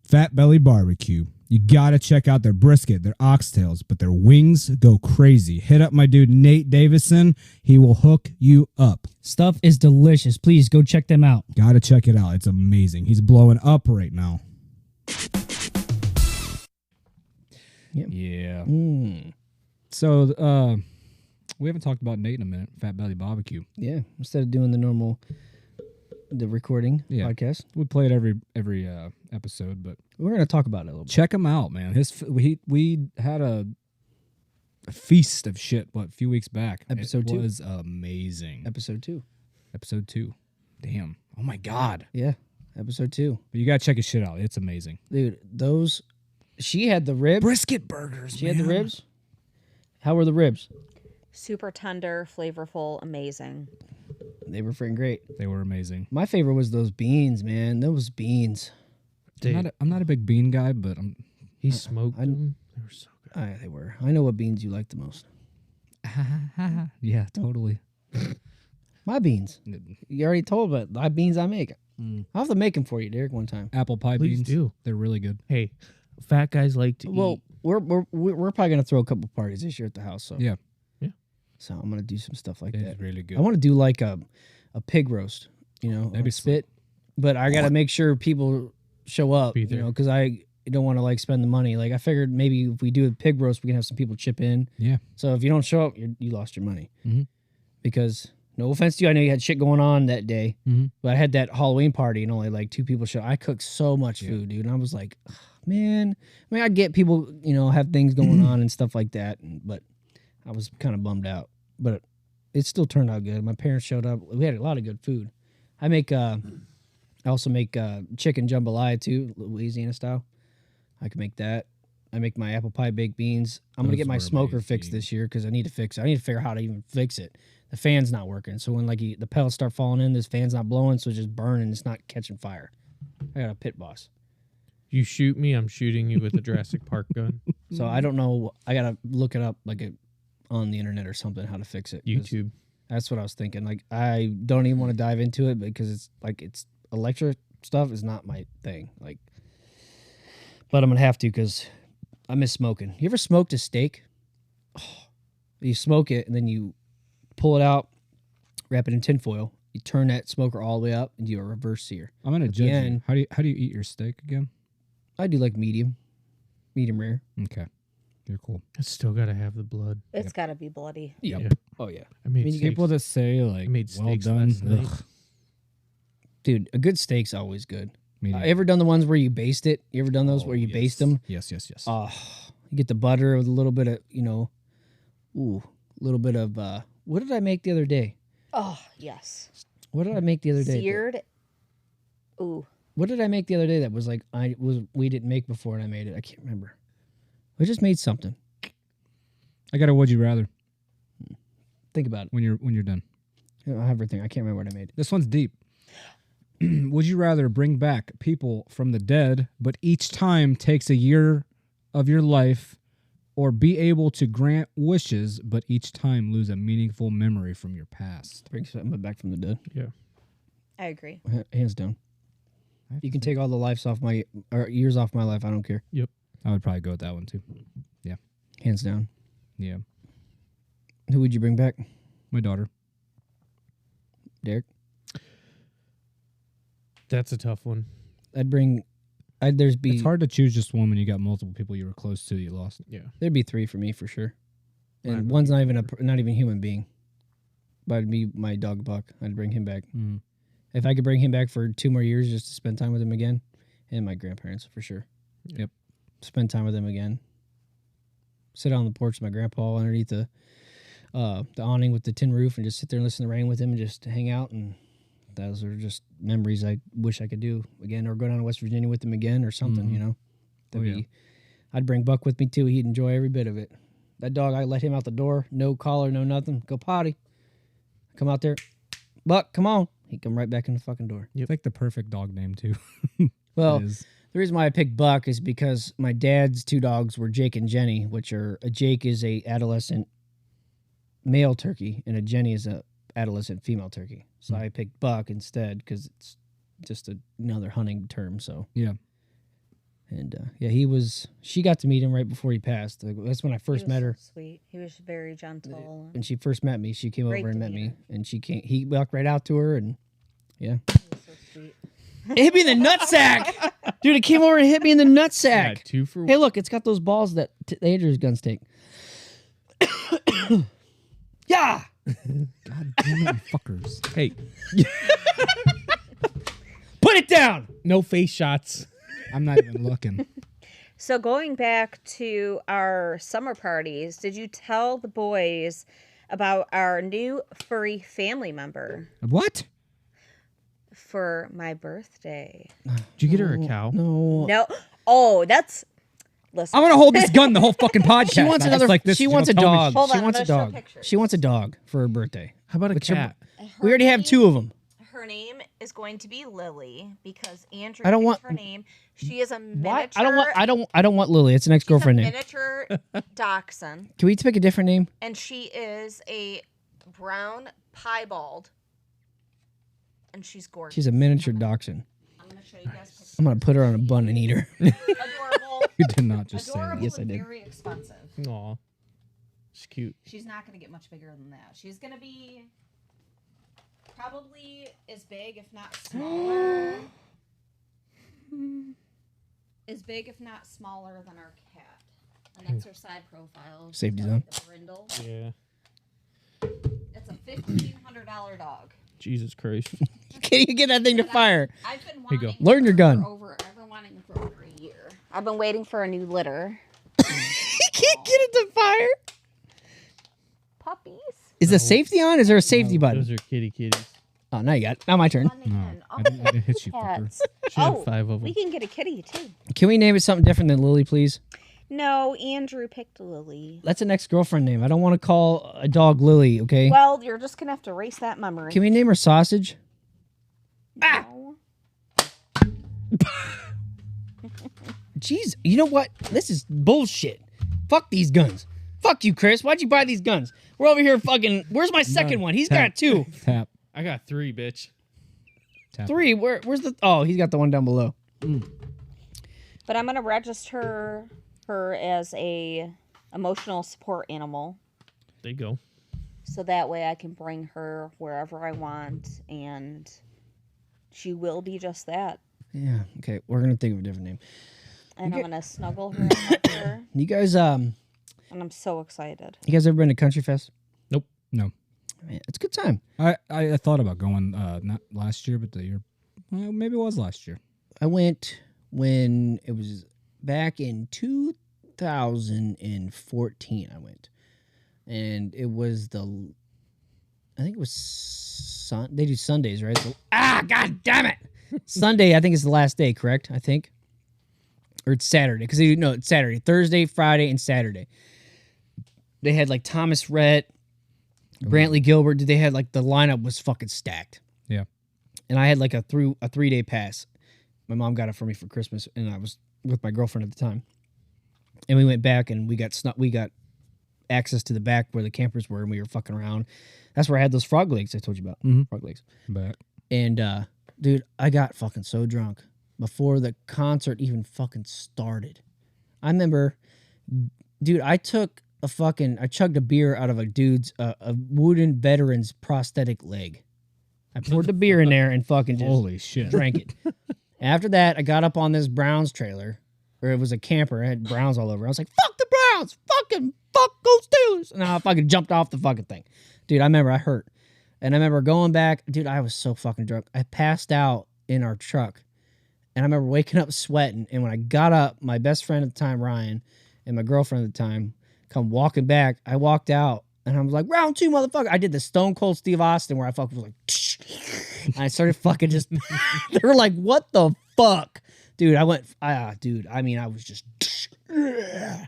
Fat Belly Barbecue. You gotta check out their brisket, their oxtails, but their wings go crazy. Hit up my dude Nate Davison. He will hook you up. Stuff is delicious. Please go check them out. Gotta check it out. It's amazing. He's blowing up right now. Yeah. Mm. So we haven't talked about Nate in a minute. Fat Belly Barbecue. Yeah. Instead of doing the recording Yeah. podcast, We play it every episode, but we're gonna talk about it a little bit. check him out, man. We had a feast of shit a few weeks back. Episode it 2. was amazing. Episode 2. Episode 2. Damn. Oh my god. Yeah. Episode 2. But you gotta check his shit out. It's amazing. Dude, she had the ribs. Brisket burgers. She had the ribs. How were the ribs? Super tender, flavorful, amazing. They were freaking great. They were amazing. My favorite was those beans, man. Those beans. I'm not a big bean guy, but He smoked them. They were so good. They were. I know what beans you like the most. yeah, totally. My beans. You already told about my beans I make. I'll have to make them for you, Derek, one time. Apple pie Please beans. do. They're really good. Hey, fat guys like to Well, eat. we're probably gonna throw a couple parties this year at the house. So Yeah. So I'm gonna do some stuff like It's that. really good. I want to do like a pig roast, That'd be spit. But I gotta make sure people show up, Be there. because I don't want to like spend the money. Like I figured maybe if we do a pig roast, we can have some people chip in. Yeah. So if you don't show up, you lost your money. Mhm. Because no offense to you, I know you had shit going on that day, Mhm. but I had that Halloween party and only like 2 people showed. I cooked so much food, dude, and I was like, "Ugh, man. I mean, I get people, have things going on and stuff like that, but I was kind of bummed out. But it still turned out good. My parents showed up. We had a lot of good food. I also make chicken jambalaya too, Louisiana style. I can make that. I make my apple pie baked beans. I'm gonna Those get my were smoker fixed amazing. this year because I need to fix it. I need to figure out how to even fix it. The fan's not working, so when the pellets start falling in, this fan's not blowing, so it's just burning. It's not catching fire. I got a pit boss, You shoot me, I'm shooting you with a Jurassic Park gun. so I don't know. I gotta look it up on the internet or something how to fix it. 'cause YouTube. That's what I was thinking. Like I don't even want to dive into it because it's electric stuff is not my thing. Like, but I'm gonna have to because I miss smoking. You ever smoked a steak? Oh, you smoke it and then you pull it out, wrap it in tinfoil. You turn that smoker all the way up and do a reverse sear. I'm gonna At the judge you. end- How do you eat your steak again? I do like medium rare. Okay. You're cool. I still gotta have the blood. It's got to be bloody. Yeah. Oh yeah, I made mean, you steaks. People that say like made well steaks done. last night. Ugh. dude, a good steak's always good. Me neither. Ever done the ones where you baste it? You ever done those where you yes. baste them? Yes. Oh, you get the butter with a little bit of, a little bit of, what did I make the other day? Oh, yes. What did I make the other day? Seared. Ooh. What did I make the other day that was like, we didn't make before and I made it? I can't remember. I just made something. I got a would you rather Think about it. when you're done. I have everything. I can't remember what I made. This one's deep. Would you rather bring back people from the dead, but each time takes a year of your life, or be able to grant wishes, but each time lose a meaningful memory from your past? Bring something back from the dead. Yeah. I agree. Hands down. You can take all the years off my life. I don't care. I would probably go with that one too. Hands down. Yeah. Who would you bring back? My daughter. Derek? That's a tough one. It's hard to choose just one when you got multiple people you were close to that you lost. Yeah. There'd be 3 for me for sure. And Mine would one's be not even a human being. But it'd be my dog Buck. I'd bring him back. Mm. If I could bring him back for 2 more years just to spend time with him again, and my grandparents for sure. Yep. Spend time with them again. Sit on the porch with my grandpa underneath the awning with the tin roof and just sit there and listen to rain with him and just hang out. And those are just memories I wish I could do again, or go down to West Virginia with him again or something. Mhm. You know. Oh, yeah. I'd bring Buck with me too. He'd enjoy every bit of it. That dog, I let him out the door, no collar, no nothing. Go potty. Come out there, Buck. Come on. He'd come right back in the fucking door. It's like the perfect dog name too. Well, It is. the reason why I picked Buck is because my dad's 2 dogs were Jake and Jenny, which are a Jake is a adolescent male turkey and a Jenny is a adolescent female turkey. So I picked Buck instead because it's just another hunting term. So Yeah. and she got to meet him right before he passed. That's when I first met her. So sweet. He was very gentle. When she first met me, she came Great over and to met meet me, and he walked right out to her, and yeah, He was so sweet. it hit me in the nutsack, dude. It came over and hit me in the Yeah, nutsack. 2 for Hey, look, it's got those balls that the Andrews guns take. Yeah, God damn it, you fuckers. Hey, put it down. no face shots. I'm not even looking. So going back to our summer parties, did you tell the boys about our new furry family member What? for my birthday? Did you get her a cow? No, No. Oh, that's... Listen. I'm gonna hold this gun the whole fucking podcast. she wants Not just another. like this, she you wants a don't tell me dog. Hold on, She I'm wants a gonna show dog. pictures. She wants a dog for her birthday. How about a What's your- cat? We already have 2 of them. Her name is going to be Lily because Andrew I don't picked want- her name. She is a miniature... What? I don't want Lily. It's an ex-girlfriend She's a name. miniature dachshund, Can we pick a different name? and she is a brown piebald, and she's gorgeous. She's a miniature dachshund. I'm gonna show you guys pictures. I'm gonna put her on a bun and eat her. Adorable. You did not just say Adorable that. Yes, I and did. very expensive. Aw. She's cute. She's not gonna get much bigger than that. She's gonna be probably as big, if not smaller. As big, if not smaller, than our cat. And that's her side profile. Safety Got, zone. like, a brindle. Yeah. It's a $1,500 dog. Jesus Christ. Can't you get that thing to fire? I've been you go. wanting Learn your gun. I've been wanting it for over a year. I've been waiting for a new litter. You can't get it to fire. Puppies. Is the safety on? Is there a safety button? Those are kitties. Oh, now you got it. Now my turn. Fun again. I didn't hit you, fucker. cats. She had Oh, 5 of them. We can get a kitty too. Can we name it something different than Lily, please? No, Andrew picked Lily. That's an ex-girlfriend name. I don't want to call a dog Lily, okay? Well, you're just gonna have to erase that memory. Can we name her Sausage? No. Jeez, you know what? This is bullshit. Fuck these guns. Fuck you, Chris. Why'd you buy these guns? We're over here fucking... Where's my second one? He's got 2. Tap. I got 3, bitch. Tap. 3. Where's the... Oh, he's got the one down below. But I'm gonna register her as a emotional support animal, There you go. so that way I can bring her wherever I want, and she will be just that. Yeah, okay. We're going to think of a different name. And I'm gonna snuggle her and hug her, You guys and I'm so excited. ever been to Country Fest? No. Man, it's a good time. I thought about going not last year, but the year maybe it was last year. I went when it was back in 2014. I went, and it was I think it was they do Sundays, right? God damn it! Sunday, I think is the last day, correct? I think, or it's Saturday because it's Saturday, Thursday, Friday, and Saturday. They had like Thomas Rhett, Brantley Gilbert. They had like the lineup was fucking stacked. Yeah. And I had like a 3-day pass. My mom got it for me for Christmas, and I was with my girlfriend at the time. And we went back, and we got access to the back where the campers were, and we were fucking around. That's where I had those frog legs I told you about. Mhm. Frog legs. But And dude, I got fucking so drunk before the concert even fucking started. I remember, dude, I took I chugged a beer out of a dude's a wooden veteran's prosthetic leg. I poured the beer in there and fucking just Holy shit. drank it. After that, I got up on this Browns trailer, or it was a camper. It had Browns all over. I was like, fuck the Browns! Fucking fuck go Steelers! And I fucking jumped off the fucking thing. Dude, I remember I hurt. And I remember going back. Dude, I was so fucking drunk. I passed out in our truck. And I remember waking up sweating. And when I got up, my best friend at the time, Ryan, and my girlfriend at the time, come walking back. I walked out. And I was like, round 2, motherfucker. I did the Stone Cold Steve Austin where I fucking was like, and I started fucking just, they were like, what the fuck? Dude, I went, dude, I mean, I was just, I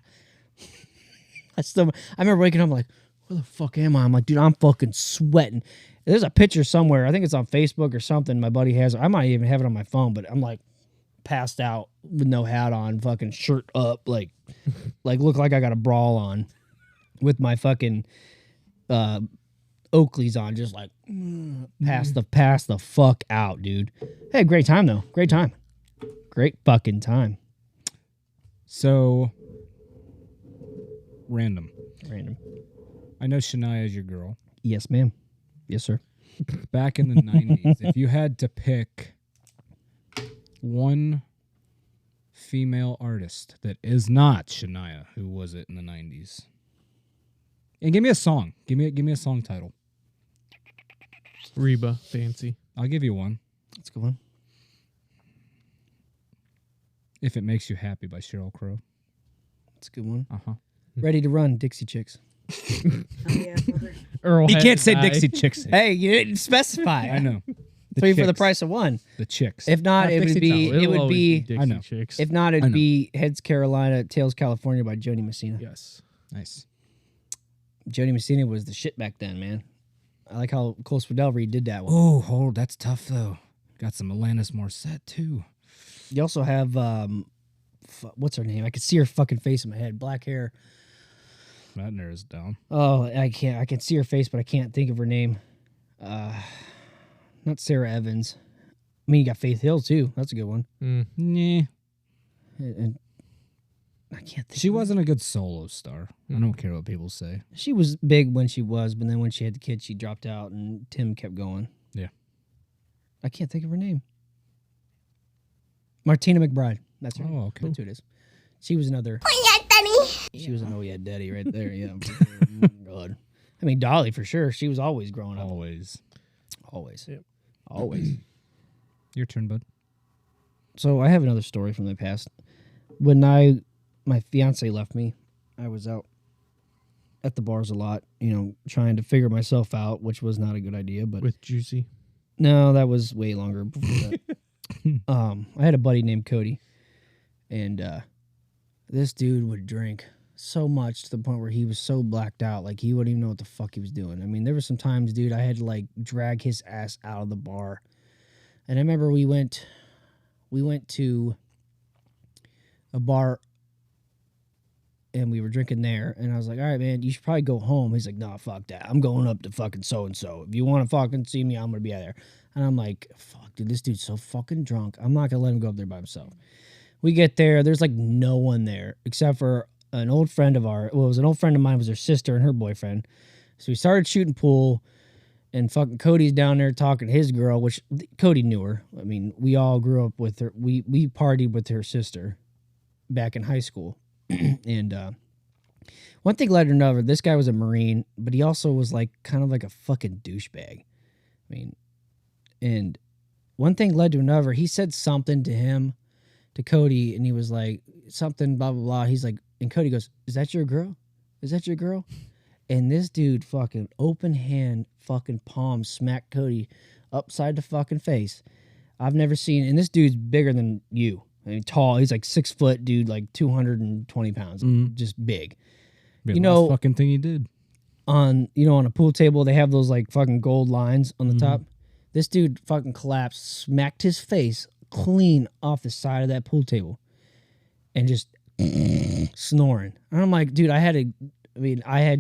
remember waking up like, where the fuck am I? I'm like, dude, I'm fucking sweating. There's a picture somewhere. I think it's on Facebook or something. My buddy has it. I might even have it on my phone, but I'm like passed out with no hat on, fucking shirt up, like look like I got a brawl on with my fucking, Oakley's on, just like pass the fuck out, dude. Hey, great time though. Great time. Great fucking time. So, random. I know Shania is your girl. Yes, ma'am. Yes, sir. Back in the 90s, if you had to pick one female artist that is not Shania, who was it in the 90s? And give me a song. Give me a song title. Reba, Fancy. I'll give you one. That's a good one. If It Makes You Happy by Sheryl Crow. That's a good one. Uh-huh. Ready to Run, Dixie Chicks. Oh, yeah. Earl He had can't to say die. Dixie Chicks. Hey, you didn't specify. I know. The 3 for the Chicks. price of 1. The Chicks. If not, it Dixie would be Chicks. it It'll would always be Dixie I know. Chicks. if not, I it'd know. be Heads Carolina, Tails California by Joni Messina. Yes. Nice. Joni Messina was the shit back then, man. I like how Close Fidel redid that one. Oh, hold. That's tough, though. Got some Alanis Morissette, too. You also have what's her name? I could see her fucking face in my head. Black hair. That narrows it down. Oh, I can't. I can see her face, but I can't think of her name. Not Sarah Evans. I mean, you got Faith Hill too. That's a good one. Nah. And I can't think. She wasn't a good solo star. I don't care what people say. She was big when she was, but then when she had the kid, she dropped out, and Tim kept going. Yeah. I can't think of her name. Martina McBride. That's her. Oh, okay. That's who it is. She was another. She was an oh yeah daddy right there. Yeah. God. I mean, Dolly for sure. She was always growing up. Always. Always. Yep. Always. Your turn, bud. So I have another story from the past. When my fiance left me, I was out at the bars a lot, trying to figure myself out, which was not a good idea. But With Juicy. no, that was way longer before that. I had a buddy named Cody, and this dude would drink so much to the point where he was so blacked out, like he wouldn't even know what the fuck he was doing. I mean, there were some times, dude, I had to like drag his ass out of the bar. And I remember we went to a bar and we were drinking there, and I was like, all right, man, you should probably go home. He's like, no, fuck that. I'm going up to fucking so-and-so. If you want to fucking see me, I'm going to be out there. And I'm like, fuck, dude, this dude's so fucking drunk. I'm not going to let him go up there by himself. We get there. There's like no one there except for an old friend of ours. Well, it was an old friend of mine. It was her sister and her boyfriend. So we started shooting pool, and fucking Cody's down there talking to his girl, which Cody knew her. I mean, we all grew up with her. We partied with her sister back in high school. And one thing led to another. This guy was a Marine, but he also was like kind of like a fucking douchebag. I mean, and one thing led to another. He said something to him, to Cody, and he was like, something, blah, blah, blah. He's like, and Cody goes, is that your girl? Is that your girl? And this dude fucking open hand fucking palm smacked Cody upside the fucking face. I've never seen, and this dude's bigger than you. I mean, tall. He's like 6 foot, dude, like 220 pounds, just big. You know, fucking thing he did. On a pool table, they have those like fucking gold lines on the top. This dude fucking collapsed, smacked his face clean off the side of that pool table, and just snoring. And I'm like, dude, I had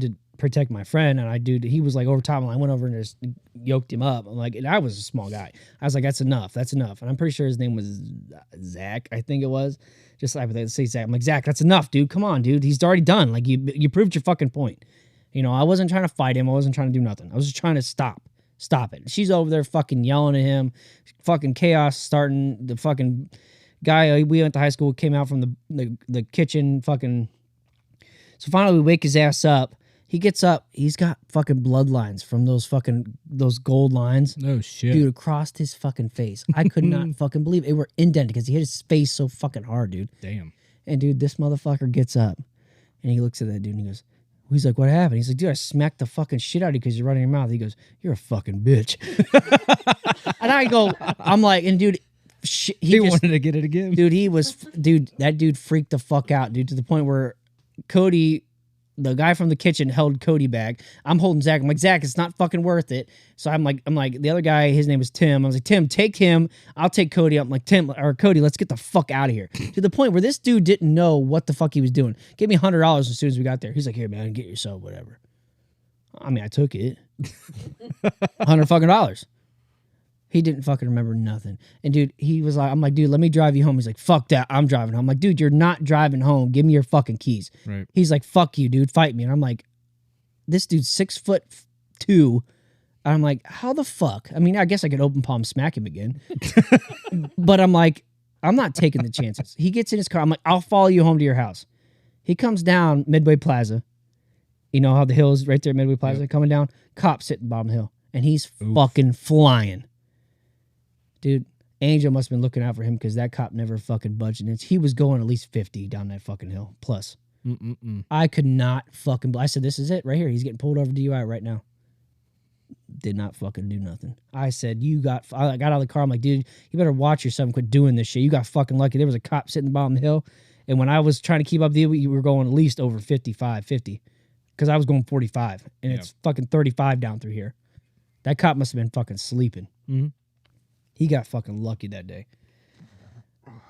to protect my friend, and he was like over top, and I went over and just yoked him up. I'm like, and I was a small guy. I was like, that's enough. And I'm pretty sure his name was Zach, I think it was. Just like they say Zach. I'm like, Zach, that's enough, dude. Come on, dude. He's already done. Like you proved your fucking point. I wasn't trying to fight him. I wasn't trying to do nothing. I was just trying to stop it. She's over there fucking yelling at him, fucking chaos starting. The fucking guy we went to high school came out from the kitchen, fucking. So finally we wake his ass up. He gets up. He's got fucking bloodlines from those gold lines. Oh shit, dude, across his fucking face. I could not fucking believe it. They were indented because he hit his face so fucking hard, dude. Damn. And dude, this motherfucker gets up and he looks at that dude and he goes. He's like, what happened? He's like, dude, I smacked the fucking shit out of you because you're running your mouth. He goes, you're a fucking bitch. And I go, I'm like, and dude, he wanted to get it again. Dude, that dude freaked the fuck out, dude, to the point where Cody, the guy from the kitchen, held Cody back. I'm holding Zach. I'm like, Zach, it's not fucking worth it. So I'm like, the other guy, his name was Tim. I was like, Tim, take him. I'll take Cody. I'm like, Cody, let's get the fuck out of here. To the point where this dude didn't know what the fuck he was doing. Gave me $100 as soon as we got there. He's like, here, man, get yourself whatever. I mean, I took it. $100. He didn't fucking remember nothing. And dude, he was like, I'm like, dude, let me drive you home. He's like, fuck that, I'm driving home. I'm like, dude, you're not driving home. Give me your fucking keys. Right. He's like, fuck you, dude, fight me. And I'm like, this dude's 6'2". And I'm like, how the fuck? I mean, I guess I could open palm smack him again. But I'm like, I'm not taking the chances. He gets in his car. I'm like, I'll follow you home to your house. He comes down Midway Plaza. You know how the hill is right there at Midway Plaza? Yep. Coming down, cops sitting bottom of the hill. And he's fucking flying. Dude, Angel must have been looking out for him because that cop never fucking budged an inch. He was going at least 50 down that fucking hill. Plus. I could not fucking... I said, this is it right here. He's getting pulled over DUI right now. Did not fucking do nothing. I said, I got out of the car. I'm like, dude, you better watch yourself and quit doing this shit. You got fucking lucky. There was a cop sitting at the bottom of the hill. And when I was trying to keep up with you were going at least over 55, 50. Because I was going 45. And it's fucking 35 down through here. That cop must have been fucking sleeping. Mm-hmm. He got fucking lucky that day.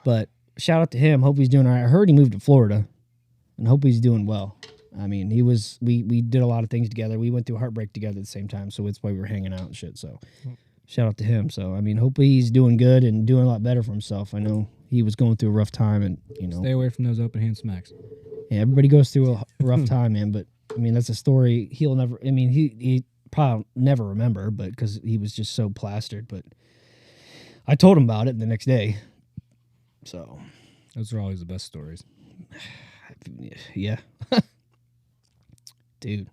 But shout out to him. Hope he's doing all right. I heard he moved to Florida. And hope he's doing well. I mean, we did a lot of things together. We went through heartbreak together at the same time. So it's why we were hanging out and shit. So shout out to him. So, I mean, hopefully he's doing good and doing a lot better for himself. I know he was going through a rough time and, Stay away from those open hand smacks. Yeah, everybody goes through a rough time, man. But, I mean, that's a story he'll never, I mean, he probably never remember, but because he was just so plastered. But I told him about it the next day. So. Those are always the best stories. Yeah. Dude.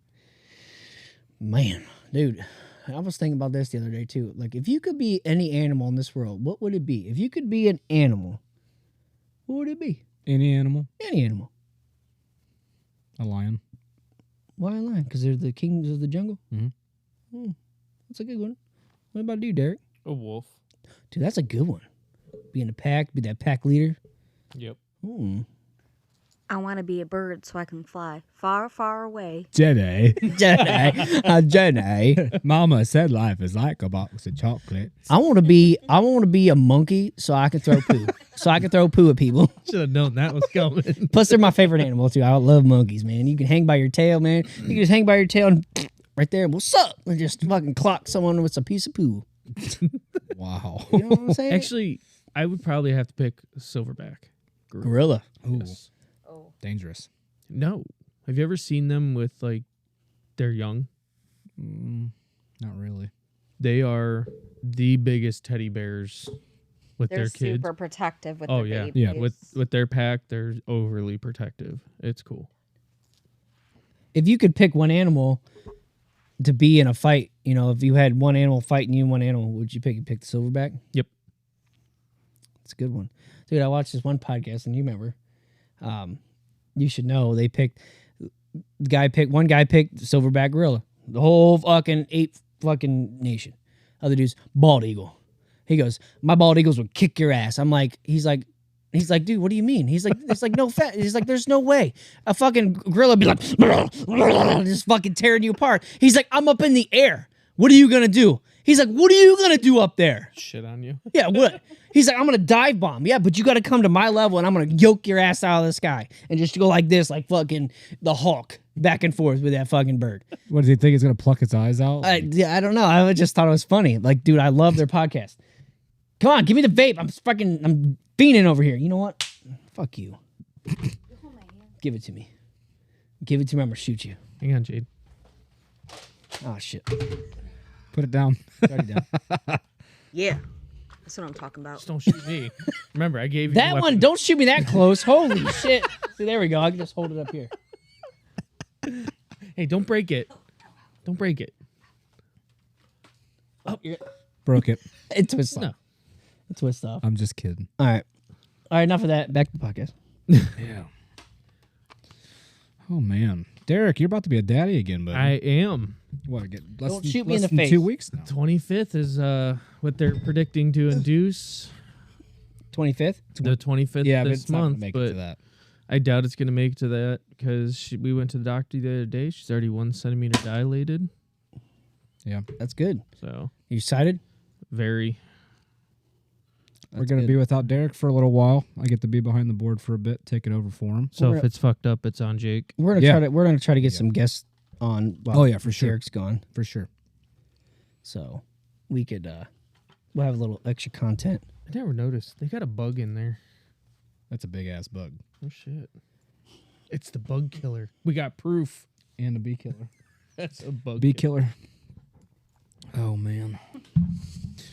Man. Dude. I was thinking about this the other day, too. Like, if you could be any animal in this world, what would it be? If you could be an animal, what would it be? Any animal? Any animal. A lion. Why a lion? Because they're the kings of the jungle? Mm-hmm. That's a good one. What about you, Derek? A wolf. Dude, that's a good one. Be in a pack, be that pack leader. Yep. I want to be a bird so I can fly far, far away. Jedi. Jedi. Mama said life is like a box of chocolates. I want to be a monkey so I can throw poo. So I can throw poo at people. Should have known that was coming. Plus, they're my favorite animal, too. I love monkeys, man. You can hang by your tail, man. You can just hang by your tail and right there, what's up? And just fucking clock someone with a piece of poo. Wow. You know what I'm saying? Actually, I would probably have to pick silverback. Gorilla. Ooh. Yes. Oh. Dangerous. No. Have you ever seen them with, like, they're young? Not really. They are the biggest teddy bears with They're their kids. super protective with Oh, their yeah. babies. Yeah. With their pack, they're overly protective. It's cool. If you could pick one animal to be in a fight, if you had one animal fighting you and one animal, would you pick? You pick the silverback? Yep. It's a good one. Dude, I watched this one podcast, and you remember. You should know they picked one guy picked silverback gorilla. The whole fucking ape fucking nation. Other dude's bald eagle. He goes, my bald eagles would kick your ass. He's like, dude, what do you mean? He's like, it's like no fat. He's like, there's no way. A fucking gorilla be like, just fucking tearing you apart. He's like, I'm up in the air. What are you gonna do? He's like, what are you gonna do up there? Shit on you. Yeah, what? He's like, I'm gonna dive bomb. Yeah, but you gotta come to my level and I'm gonna yoke your ass out of the sky and just go like this, like fucking the Hulk. back and forth with that fucking bird. What does he think? He's gonna pluck his eyes out? I don't know. I just thought it was funny. Like, dude, I love their podcast. Come on, give me the vape. I'm fiending over here. You know what? Fuck you. Give it to me. Give it to me. I'm gonna shoot you. Hang on, Jade. Oh shit. Put it down. It's already done. Yeah. That's what I'm talking about. Just don't shoot me. Remember, I gave you That the one, don't shoot me that close. Holy shit. See, there we go. I can just hold it up here. Hey, don't break it. Don't break it. Broke it. It twists off. No. It twists off. I'm just kidding. All right. All right, enough of that. Back to the podcast. Yeah. Oh man, Derek, you're about to be a daddy again, buddy. I am. What? Get less Don't than, shoot me less in the than face. 2 weeks now. 25th is what they're predicting to induce. 25th? The 25th Yeah, but this it's not gonna month, make it but to that. I doubt it's going to make it to that because we went to the doctor the other day. She's already 1 centimeter dilated. Yeah, That's good. So You excited? very. we're gonna be without Derek for a little while. I get to be behind the board for a bit, take it over for him. So We're- if it's fucked up, it's on Jake. We're gonna Yeah. try to get some guests on while Oh, yeah, for sure. Derek's gone. For sure. So we could we'll have a little extra content. I never noticed. They got a bug in there. That's a big ass bug Oh, shit. It's the bug killer. We got proof. and a bee killer. That's a bug Bee killer. killer. Oh man.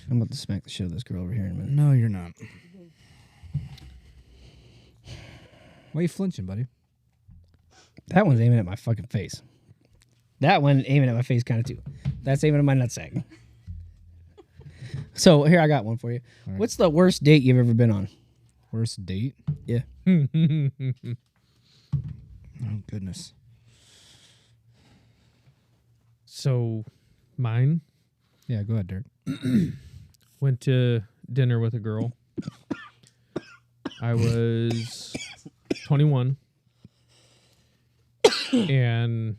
I'm about to smack the shit out of this girl over here in a minute. No, you're not. Why are you flinching, buddy? That one's aiming at my fucking face. That one aiming at my face kind of too. That's aiming at my nutsack. So here I got one for you. right. What's the worst date you've ever been on? Worst date? Yeah. Oh goodness. So mine Yeah, go ahead, Derek. went to dinner with a girl. I was 21. And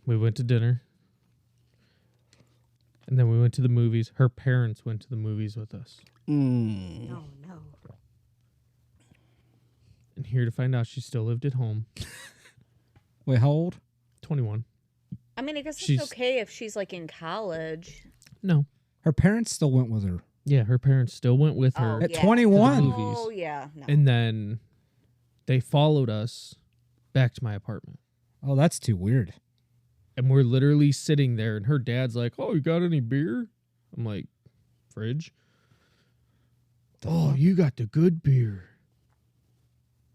we went to dinner. And then we went to the movies. Her parents went to the movies with us. Mm. No, no. And here to find out she still lived at home. Wait, how old? 21. I mean, I guess She's- it's okay if she's like in college. No. Her parents still went with her. Yeah, her parents still went with her. At 21? movies. Oh, yeah. No. And then they followed us back to my apartment. Oh, that's too weird. And we're literally sitting there, and her dad's like, "Oh, you got any beer?" I'm like, "Fridge." Oh, you got the good beer.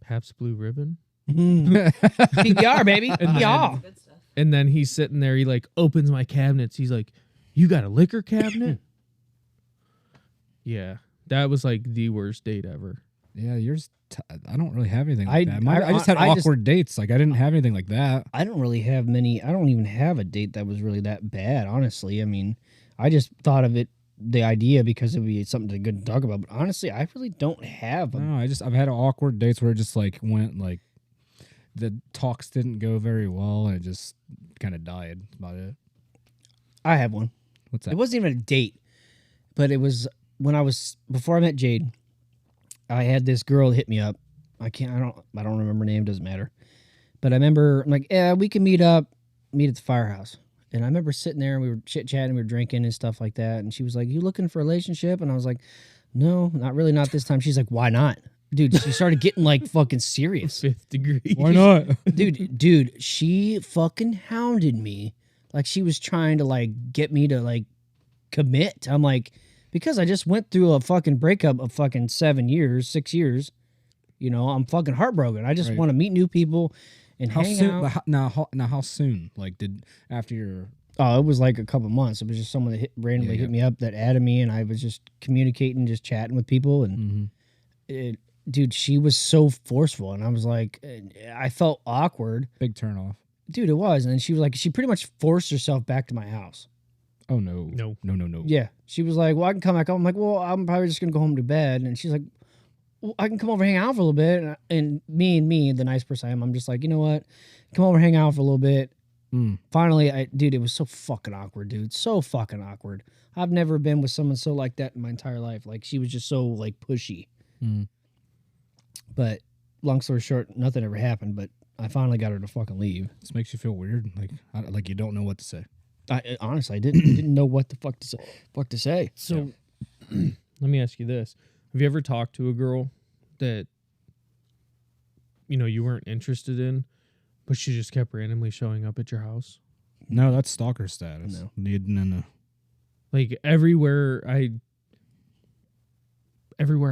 Pabst Blue Ribbon. PBR, baby. PBR. Good stuff. And then he's sitting there. He like opens my cabinets. He's like, "You got a liquor cabinet?" Yeah, that was like the worst date ever. Yeah, yours. I don't really have anything like I- that. I just had I just- awkward dates. Like I didn't have anything like that. I don't really have many. I don't even have a date that was really that bad, honestly. I mean, I just thought of it, the idea, because it would be something good to talk about. But honestly, I really don't have. No, I've had awkward dates where it just like went like the talks didn't go very well and it just kind of died. That's about it. I have one. What's that? It wasn't even a date, but it was before I met Jade. I had this girl hit me up. I don't remember her name. Doesn't matter. But I remember, I'm like, yeah, we can meet at the firehouse. And I remember sitting there and we were chit chatting, we were drinking and stuff like that. And she was like, "You looking for a relationship?" And I was like, "No, not really, not this time." She's like, "Why not?" Dude, she started getting like fucking serious. Fifth degree. Why not? Dude, she fucking hounded me like she was trying to like get me to like commit. I'm like, because I just went through a fucking breakup of fucking 6 years. You know, I'm fucking heartbroken. I just Right. want to meet new people and How hang soon? out. but now, how soon? Like, did after your? Oh, it was like a couple months. It was just someone that randomly Yeah. hit me up that added me, and I was just communicating, just chatting with people. And Mhm. dude, she was so forceful, and I was like, I felt awkward, Big turn off. dude. It was, and she was like, she pretty much forced herself back to my house. Oh no. No. No. Yeah, she was like, "Well, I can come back." I'm like, "Well, I'm probably just gonna go home to bed." And she's like, "Well, I can come over, hang out for a little bit." And me, the nice person I am, I'm just like, you know what? Come over, hang out for a little bit. Mm. Finally, dude, it was so fucking awkward, dude. So fucking awkward. I've never been with someone so like that in my entire life. Like, she was just so like pushy. Mm. But long story short, nothing ever happened, but I finally got her to fucking leave. This makes you feel weird, like you don't know what to say. I honestly, I didn't know what the fuck to say. So, let me ask you this: have you ever talked to a girl that you weren't interested in, but she just kept randomly showing up at your house? No, that's stalker status. No. No. Like everywhere I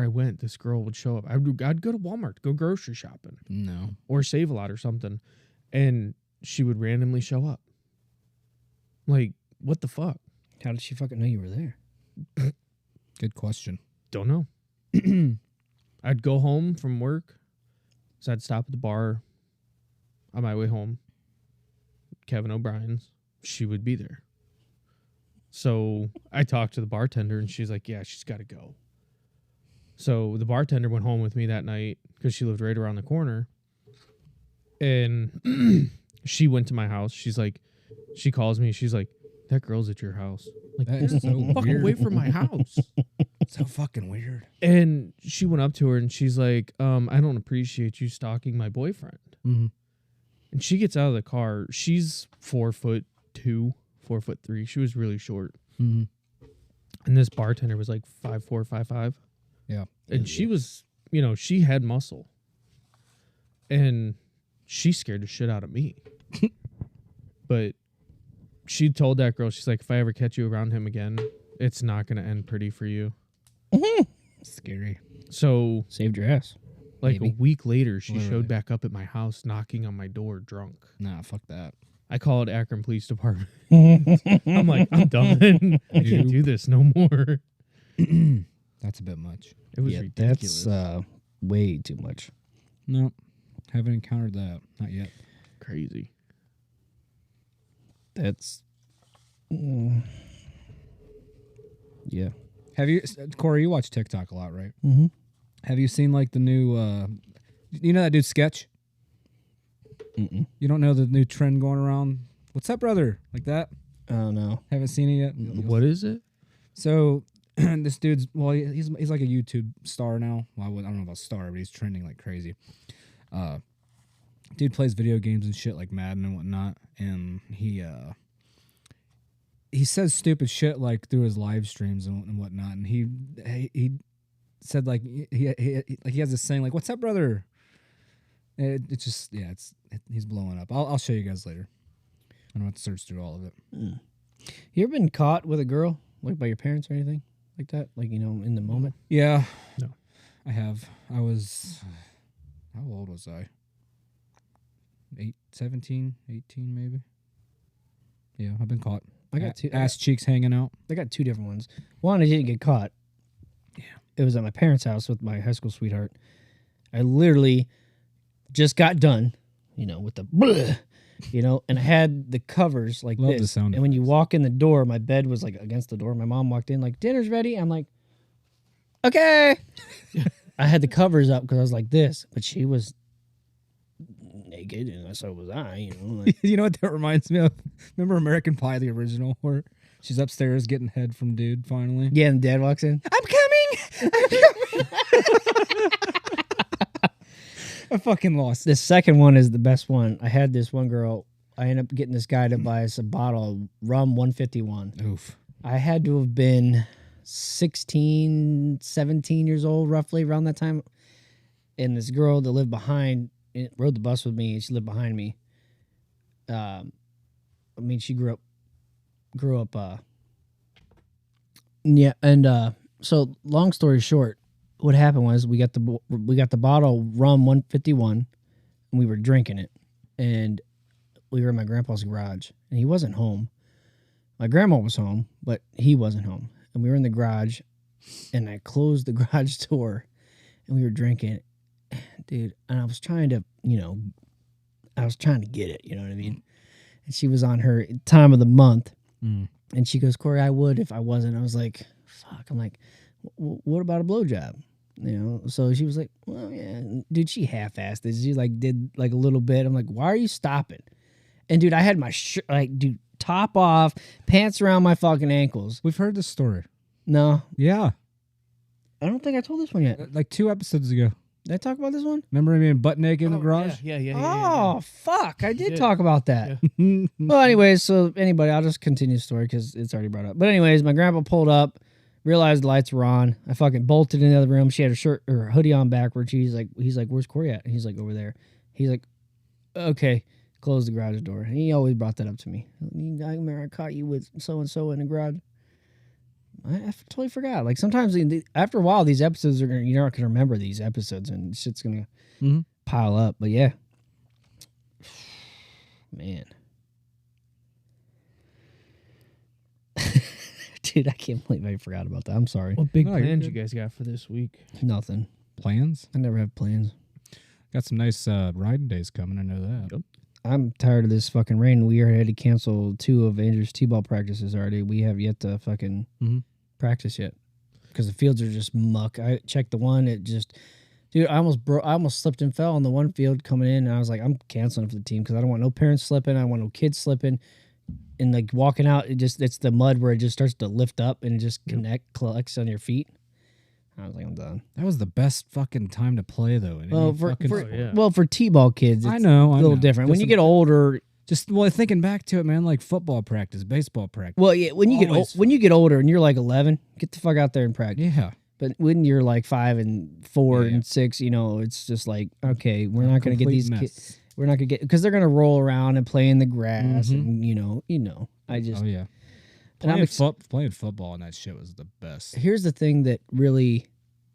went, this girl would show up. I'd go to Walmart, go grocery shopping, No. or Save a Lot or something, and she would randomly show up. Like, what the fuck? How did she fucking know you were there? Good question. Don't know. I'd go home from work, so I'd stop at the bar on my way home. Kevin O'Brien's, she would be there. So I talked to the bartender, and she's like, yeah, she's got to go. So the bartender went home with me that night because she lived right around the corner. And she went to my house. She calls me. She's like, that girl's at your house. Like, That is so fucking weird. away from my house. So fucking weird. And she went up to her and she's like, I don't appreciate you stalking my boyfriend. Mm-hmm. And she gets out of the car. She's 4'2", 4'3". She was really short. Mm-hmm. And this bartender was like 5'4", 5'5". Yeah. And she was, she had muscle. And she scared the shit out of me. But she told that girl, she's like, if I ever catch you around him again, it's not going to end pretty for you. Scary. So, Saved your ass. like Maybe. a week later, she Literally. showed back up at my house knocking on my door drunk. Nah, fuck that. I called Akron Police Department. I'm like, I'm done. I can't do this no more. That's a bit much. It was ridiculous. That's way too much. No, haven't encountered that. Not yet. Crazy. That's yeah. Have you, Corey? You watch TikTok a lot, right? Mm-hmm. Have you seen like the new? You know that dude Sketch? Mm-mm. You don't know the new trend going around? What's up, brother? Like that? Oh no. Haven't seen it yet. What is it? So this dude's he's like a YouTube star now. Well, I don't know about star, but he's trending like crazy. Dude plays video games and shit like Madden and whatnot, and he says stupid shit like through his live streams and whatnot. And he said like he has this saying like, "What's up, brother?" It's just he's blowing up. I'll show you guys later. I don't have to search through all of it. You ever been caught with a girl like by your parents or anything like that? Like in the moment. Yeah, No. I have. I was how old was I? 17, 18 maybe. Yeah, I've been caught. I got two. Ass cheeks hanging out. I got two different ones. One, I didn't get caught. Yeah. It was at my parents' house with my high school sweetheart. I literally just got done, with the bleh, and I had the covers like Love this. the sound And when you effects. walk in the door, my bed was like against the door. My mom walked in like, dinner's ready. I'm like, okay. I had the covers up because I was like this, but she was naked and so was I, like, You know what that reminds me of? Remember American Pie, the original, where she's upstairs getting head from dude finally? yeah, and dad walks in. I'm coming! I fucking lost. The second one is the best one. I had this one girl. I ended up getting this guy to buy us a bottle of rum 151. Oof. I had to have been 16, 17 years old, roughly around that time. And this girl that lived behind, rode the bus with me, and she lived behind me. She grew up. Yeah, and so long story short, what happened was we got the bottle of rum 151, and we were drinking it, and we were in my grandpa's garage, and he wasn't home. My grandma was home, but he wasn't home, and we were in the garage, and I closed the garage door, and we were drinking, dude, and I was trying to, get it, you know what I mean? And she was on her time of the month, and she goes, Corey, I would if I wasn't. I was like, fuck. I'm like, what about a blowjob? So she was like, well, yeah, dude, she half-assed it. She did a little bit. I'm like, why are you stopping? And dude, I had my shirt, top off, pants around my fucking ankles. We've heard this story. No, Yeah. I don't think I told this one yet. Like 2 episodes ago. Did I talk about this one? Remember me being butt naked in the garage? Yeah. Oh, fuck. I did did. talk about that. Well, anyways, so anybody, I'll just continue the story because it's already brought up. But anyways, my grandpa pulled up, realized the lights were on. I fucking bolted into the other room. She had her shirt or her hoodie on backwards. He's like, where's Corey at? And he's like, over there. He's like, okay, close the garage door. And he always brought that up to me. I remember I caught you with so-and-so in the garage. I totally forgot. Like sometimes after a while, these episodes you're not gonna remember these episodes, and shit's gonna pile up. But yeah, man, dude, I can't believe I forgot about that. I'm sorry. What big No, you're plans you good. guys got for this week? Nothing. Plans? I never have plans. Got some nice riding days coming. I know that. Yep. I'm tired of this fucking rain. We already had to cancel 2 of Andrew's t-ball practices already. We have yet to fucking practice yet because the fields are just muck. I checked the one. It just, dude, I almost slipped and fell on the one field coming in. And I was like, I'm canceling for the team because I don't want no parents slipping. I don't want no kids slipping. And like walking out, it's the mud where it just starts to lift up and it just collects on your feet. I was like, I'm done. That was the best fucking time to play, though. in Well, any fucking sport. for t-ball kids, it's I know. a little different. When you get older, thinking back to it, man, like football practice, baseball practice. well, yeah, when you get older and you're like 11, get the fuck out there and practice. Yeah. But when you're like 5 and 4 Yeah. and 6, it's just like, okay, we're not going to get Complete these mess. kids. We're not going to get because they're going to roll around and play in the grass, and I just Oh yeah. and I'm Playing football and that shit was the best. here's the thing that really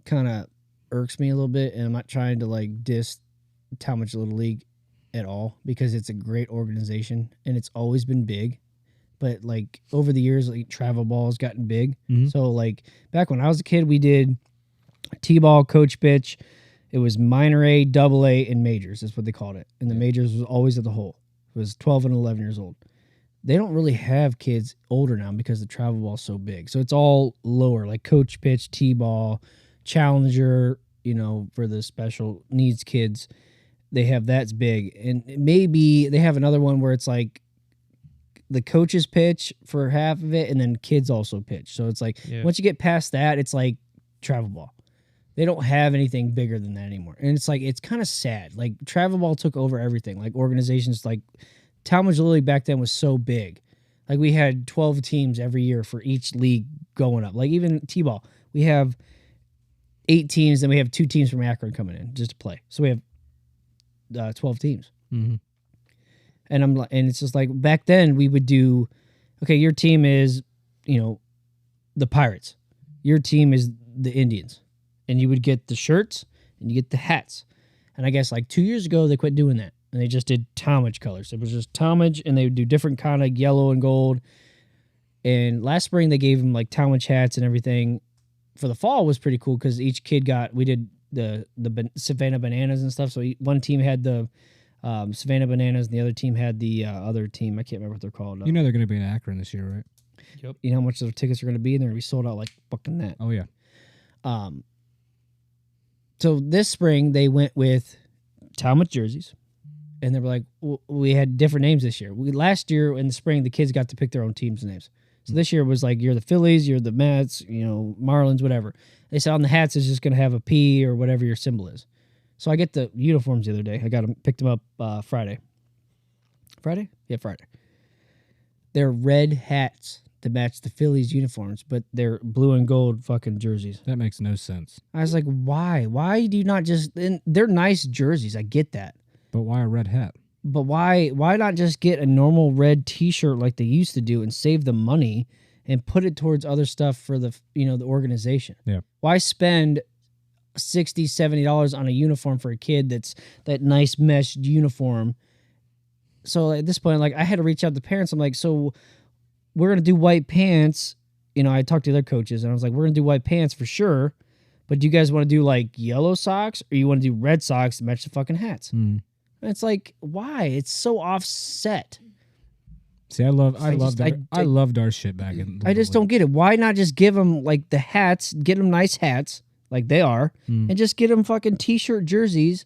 kind of irks me a little bit, and I'm not trying to like diss Talmadge Little League at all because it's a great organization and it's always been big, but like over the years, like travel ball has gotten big. So like back when I was a kid, we did t-ball, coach pitch. It was minor A, double A, and majors. That's what they called it. And the majors was always at the hole. It was 12 and 11 years old. They don't really have kids older now because the travel ball is so big. So it's all lower, like coach pitch, t-ball, challenger, for the special needs kids. They have that's big. And maybe they have another one where it's like the coaches pitch for half of it and then kids also pitch. So it's like once you get past that, it's like travel ball. They don't have anything bigger than that anymore. And it's like, it's kind of sad. Like travel ball took over everything. Like organizations like Talmadge Little League back then was so big. Like we had 12 teams every year for each league going up. Like even T-ball, we have 8 teams, then we have 2 teams from Akron coming in just to play. So we have 12 teams. And it's just like back then we would do, okay, your team is, the Pirates. Your team is the Indians. And you would get the shirts and you get the hats. And I guess like 2 years ago, they quit doing that. And they just did Talmadge colors. It was just Talmadge, and they would do different kind of yellow and gold. And last spring, they gave them like Talmadge hats and everything. For the fall was pretty cool because each kid we did the Savannah Bananas and stuff. So one team had the Savannah Bananas and the other team had the other team. I can't remember what they're called. You know they're going to be in Akron this year, right? You know how much those tickets are going to be? And they're going to be sold out like fucking that. Oh, yeah. So this spring they went with Talmadge jerseys, and they were like, we had different names this year. Last year in the spring, the kids got to pick their own teams' names. So this year was like, you're the Phillies, you're the Mets, Marlins, whatever. They said on the hats it's just going to have a P or whatever your symbol is. So I get the uniforms the other day. Picked them up Friday. Friday? Yeah, Friday. They're red hats to match the Phillies uniforms, but they're blue and gold fucking jerseys. That makes no sense. I was like, why? Why do you not just... And they're nice jerseys. I get that. But why a red hat? But why not just get a normal red T-shirt like they used to do and save the money and put it towards other stuff for the the organization? Yeah. Why spend $60, $70 on a uniform for a kid that's that nice mesh uniform? So at this point, like I had to reach out to parents. I'm like, so we're gonna do white pants. I talked to their coaches and I was like, we're gonna do white pants for sure. But do you guys want to do like yellow socks or you want to do red socks to match the fucking hats? And it's like, why? It's so offset. See, I loved our shit back in. I just don't get it. Why not just give them like the hats, get them nice hats like they are, and just get them fucking T-shirt jerseys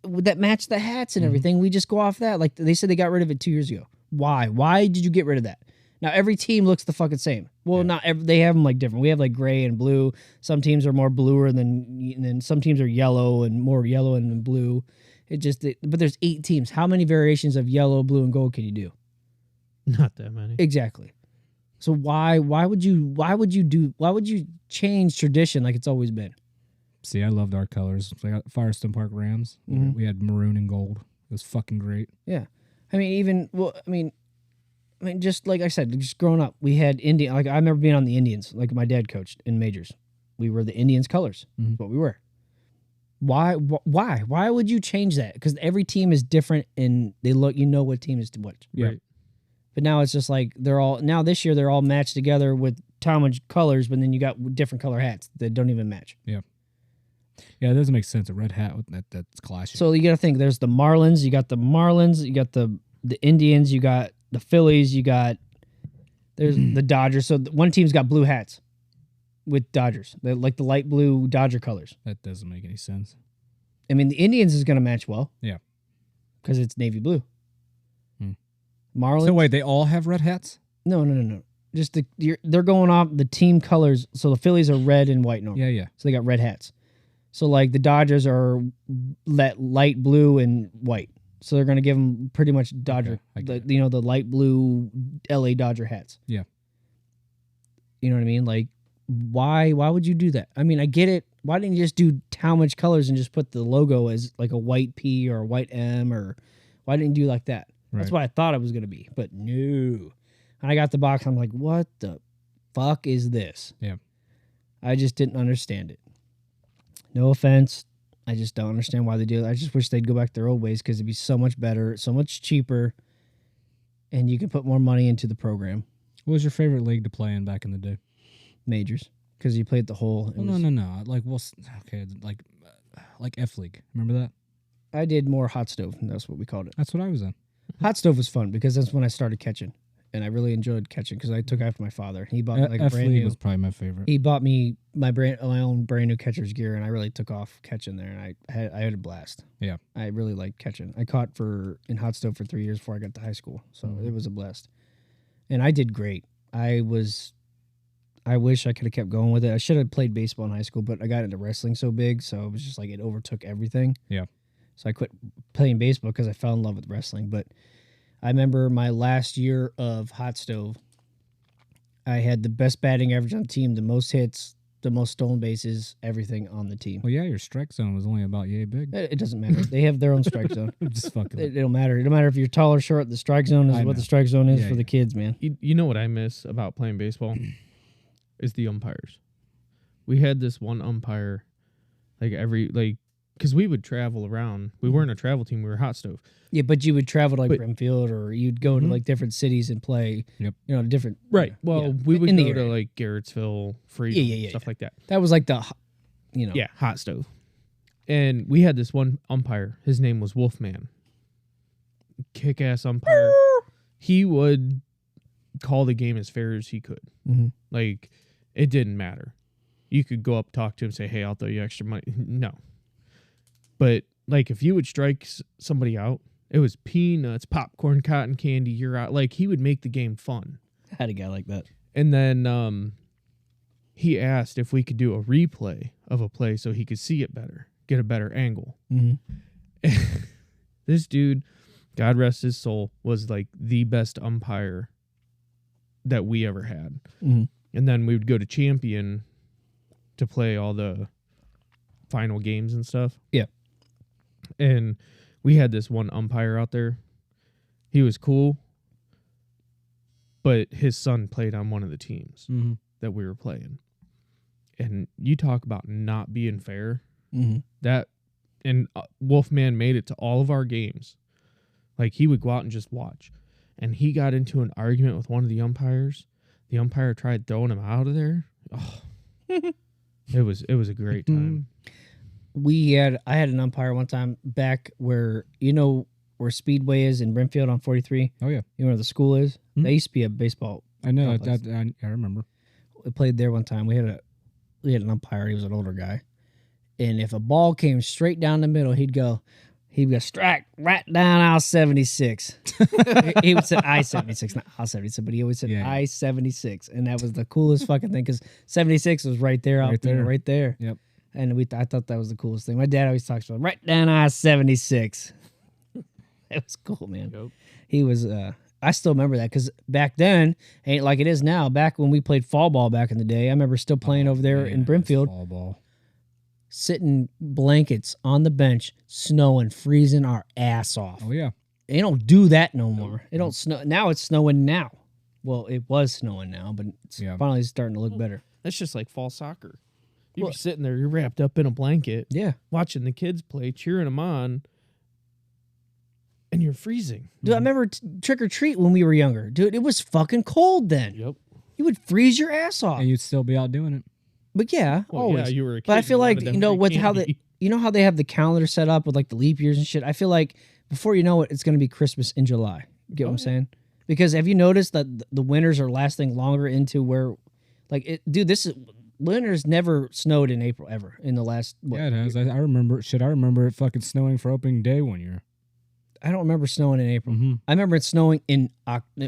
that match the hats and everything. We just go off that. Like they said, they got rid of it 2 years ago. Why? Why did you get rid of that? Now every team looks the fucking same. Well, not every, they have them like different. We have like gray and blue. Some teams are more bluer than some teams are yellow and more yellow and then blue. But there's 8 teams. How many variations of yellow, blue, and gold can you do? Not that many. Exactly. So why would you change tradition like it's always been? See, I loved our colors. Like Firestone Park Rams. Mhm. We had maroon and gold. It was fucking great. Yeah. I mean, just like I said, just growing up, we had Indian. Like I remember being on the Indians. Like my dad coached in majors. We were the Indians colors. Mhm. That's what we were. Why would you change that? Because every team is different and they look. You know what team is what. Yeah. Right. But now it's just like this year they're all matched together with Talmadge colors, but then you got different color hats that don't even match. Yeah, it doesn't make sense. A red hat with that's clashing. So you got to think. There's the Marlins. You got the Indians. You got the Phillies. There's the Dodgers. So one team's got blue hats with Dodgers. They're like the light blue Dodger colors. That doesn't make any sense. I mean, the Indians is going to match well. Yeah. Because it's navy blue. Hmm. Marlins. So wait, they all have red hats? No. Just they're going off the team colors. So the Phillies are red and white normally. Yeah. So they got red hats. So like the Dodgers are light blue and white. So they're going to give them pretty much Dodger, Okay, the light blue LA Dodger hats. Yeah. You know what I mean? Like, why would you do that? I mean, I get it. Why didn't you just do Talmadge colors and just put the logo as like a white P or a white M, or why didn't you do like that? That's Right. what I thought it was going to be, but no. And I got the box. I'm like, what the fuck is this? Yeah. I just didn't understand it. No offense. I just don't understand why they do it. I just wish they'd go back to their old ways because it'd be so much better, so much cheaper, and you can put more money into the program. What was your favorite league to play in back in the day? Majors, because you played the whole. Well, no. Like, okay, like F League. Remember that? I did more hot stove. That's what we called it. That's what I was in. Hot stove was fun because that's when I started catching, and I really enjoyed catching because I took after my father. He bought me like a F brand League new. was probably my favorite. He bought me my own brand new catcher's gear, and I really took off catching there, and I had a blast. Yeah. I really liked catching. I caught in hot stove for 3 years before I got to high school, so it was a blast, and I did great. I wish I could have kept going with it. I should have played baseball in high school, but I got into wrestling so big, so it was just like it overtook everything. Yeah. So I quit playing baseball because I fell in love with wrestling. But I remember my last year of hot stove, I had the best batting average on the team, the most hits, the most stolen bases, everything on the team. Well, yeah, your strike zone was only about yay big. It doesn't matter. They have their own strike zone. Just fucking. It don't matter. It don't matter if you're tall or short. The strike zone is I what know. the strike zone is Yeah, for the yeah. kids, man. You know what I miss about playing baseball is the umpires. We had this one umpire, because we would travel around. We weren't a travel team. We were hot stove. Yeah, but you would travel to like But- Brimfield, or you'd go to Mhm. like different cities and play. Yep. Different. Right. yeah, Well, yeah. we would In the go to area. like Garrettsville, Freedom, Yeah. stuff like that. That was like the, Yeah, hot stove. And we had this one umpire. His name was Wolfman. Kick-ass umpire. He would call the game as fair as he could. Mhm. Like, it didn't matter. You could go up, talk to him, say, hey, I'll throw you extra money. No. But, like, if you would strike somebody out, it was peanuts, popcorn, cotton candy, you're out. Like, he would make the game fun. I had a guy like that. And then he asked if we could do a replay of a play so he could see it better, get a better angle. Mm-hmm. This dude, God rest his soul, was like the best umpire that we ever had. Mm-hmm. And then we would go to Champion to play all the final games and stuff. Yeah. And we had this one umpire out there. He was cool, but his son played on one of the teams Mm-hmm. that we were playing. And you talk about not being fair. Mm-hmm. And Wolfman made it to all of our games. Like, he would go out and just watch. And he got into an argument with one of the umpires. The umpire tried throwing him out of there. Oh, it was a great time. I had an umpire one time back where where Speedway is in Brimfield on 43. Oh yeah, You know where the school is? Mhm. There used to be a baseball. I know Complex. that. I remember. We played there one time. We had an umpire. He was an older guy, and if a ball came straight down the middle, he'd He would go strike right down I-76. He would say I-76, not I-76, but he always said Yeah. I-76, and that was the coolest fucking thing because 76 was right there, out there, right there. Yep. And I thought that was the coolest thing. My dad always talks about right down I-76. It was cool, man. Yep. He was. I still remember that because back then ain't like it is now. Back when we played fall ball back in the day, I remember still playing over there in Brimfield. Fall ball. Sitting blankets on the bench, snowing, freezing our ass off. Oh yeah. They don't do that no more. It don't snow now. It's snowing now. Well, it was snowing now, but it's finally starting to look better. That's just like fall soccer. You're Well- sitting there, you're wrapped up in a blanket, Yeah, watching the kids play, cheering them on, and you're freezing. dude. I remember trick or treat when we were younger, dude. It was fucking cold then. Yep. You would freeze your ass off. And you'd still be out doing it. But yeah, Well, always. yeah, you were a kid. But I feel like, wanted them you know, free with how candy. you know how they have the calendar set up with like the leap years and shit. I feel like before you know it, it's going to be Christmas in July. Get what I'm saying? Because have you noticed that the winters are lasting longer into where, like, winters never snowed in April ever in the last. Yeah, it has. I remember. Shit, I remember it fucking snowing for opening day one year. I don't remember snowing in April. Mm-hmm. I remember it snowing in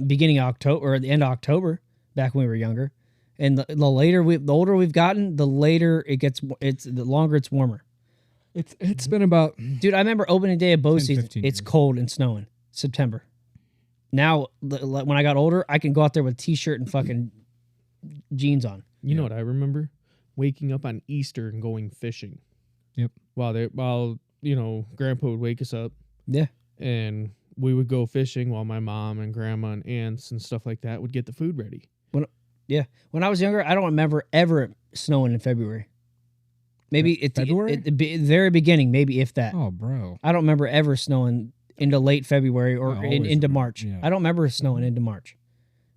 beginning of October or the end of October back when we were younger. And the older we've gotten, the later it gets. The longer it's warmer. It's been about Dude, I remember opening day of bow 10, season. 15 It's years. cold and snowing. September. Now, when I got older, I can go out there with a t-shirt and fucking jeans on. You know what I remember? Waking up on Easter and going fishing. Yep. While you know, Grandpa would wake us up Yeah. and we would go fishing while my mom and grandma and aunts and stuff like that would get the food ready. When I was younger, I don't remember ever snowing in February. Maybe at February? the very beginning, maybe if that. oh, bro. I don't remember ever snowing into late February or I always into remember, March. yeah. I don't remember snowing into March.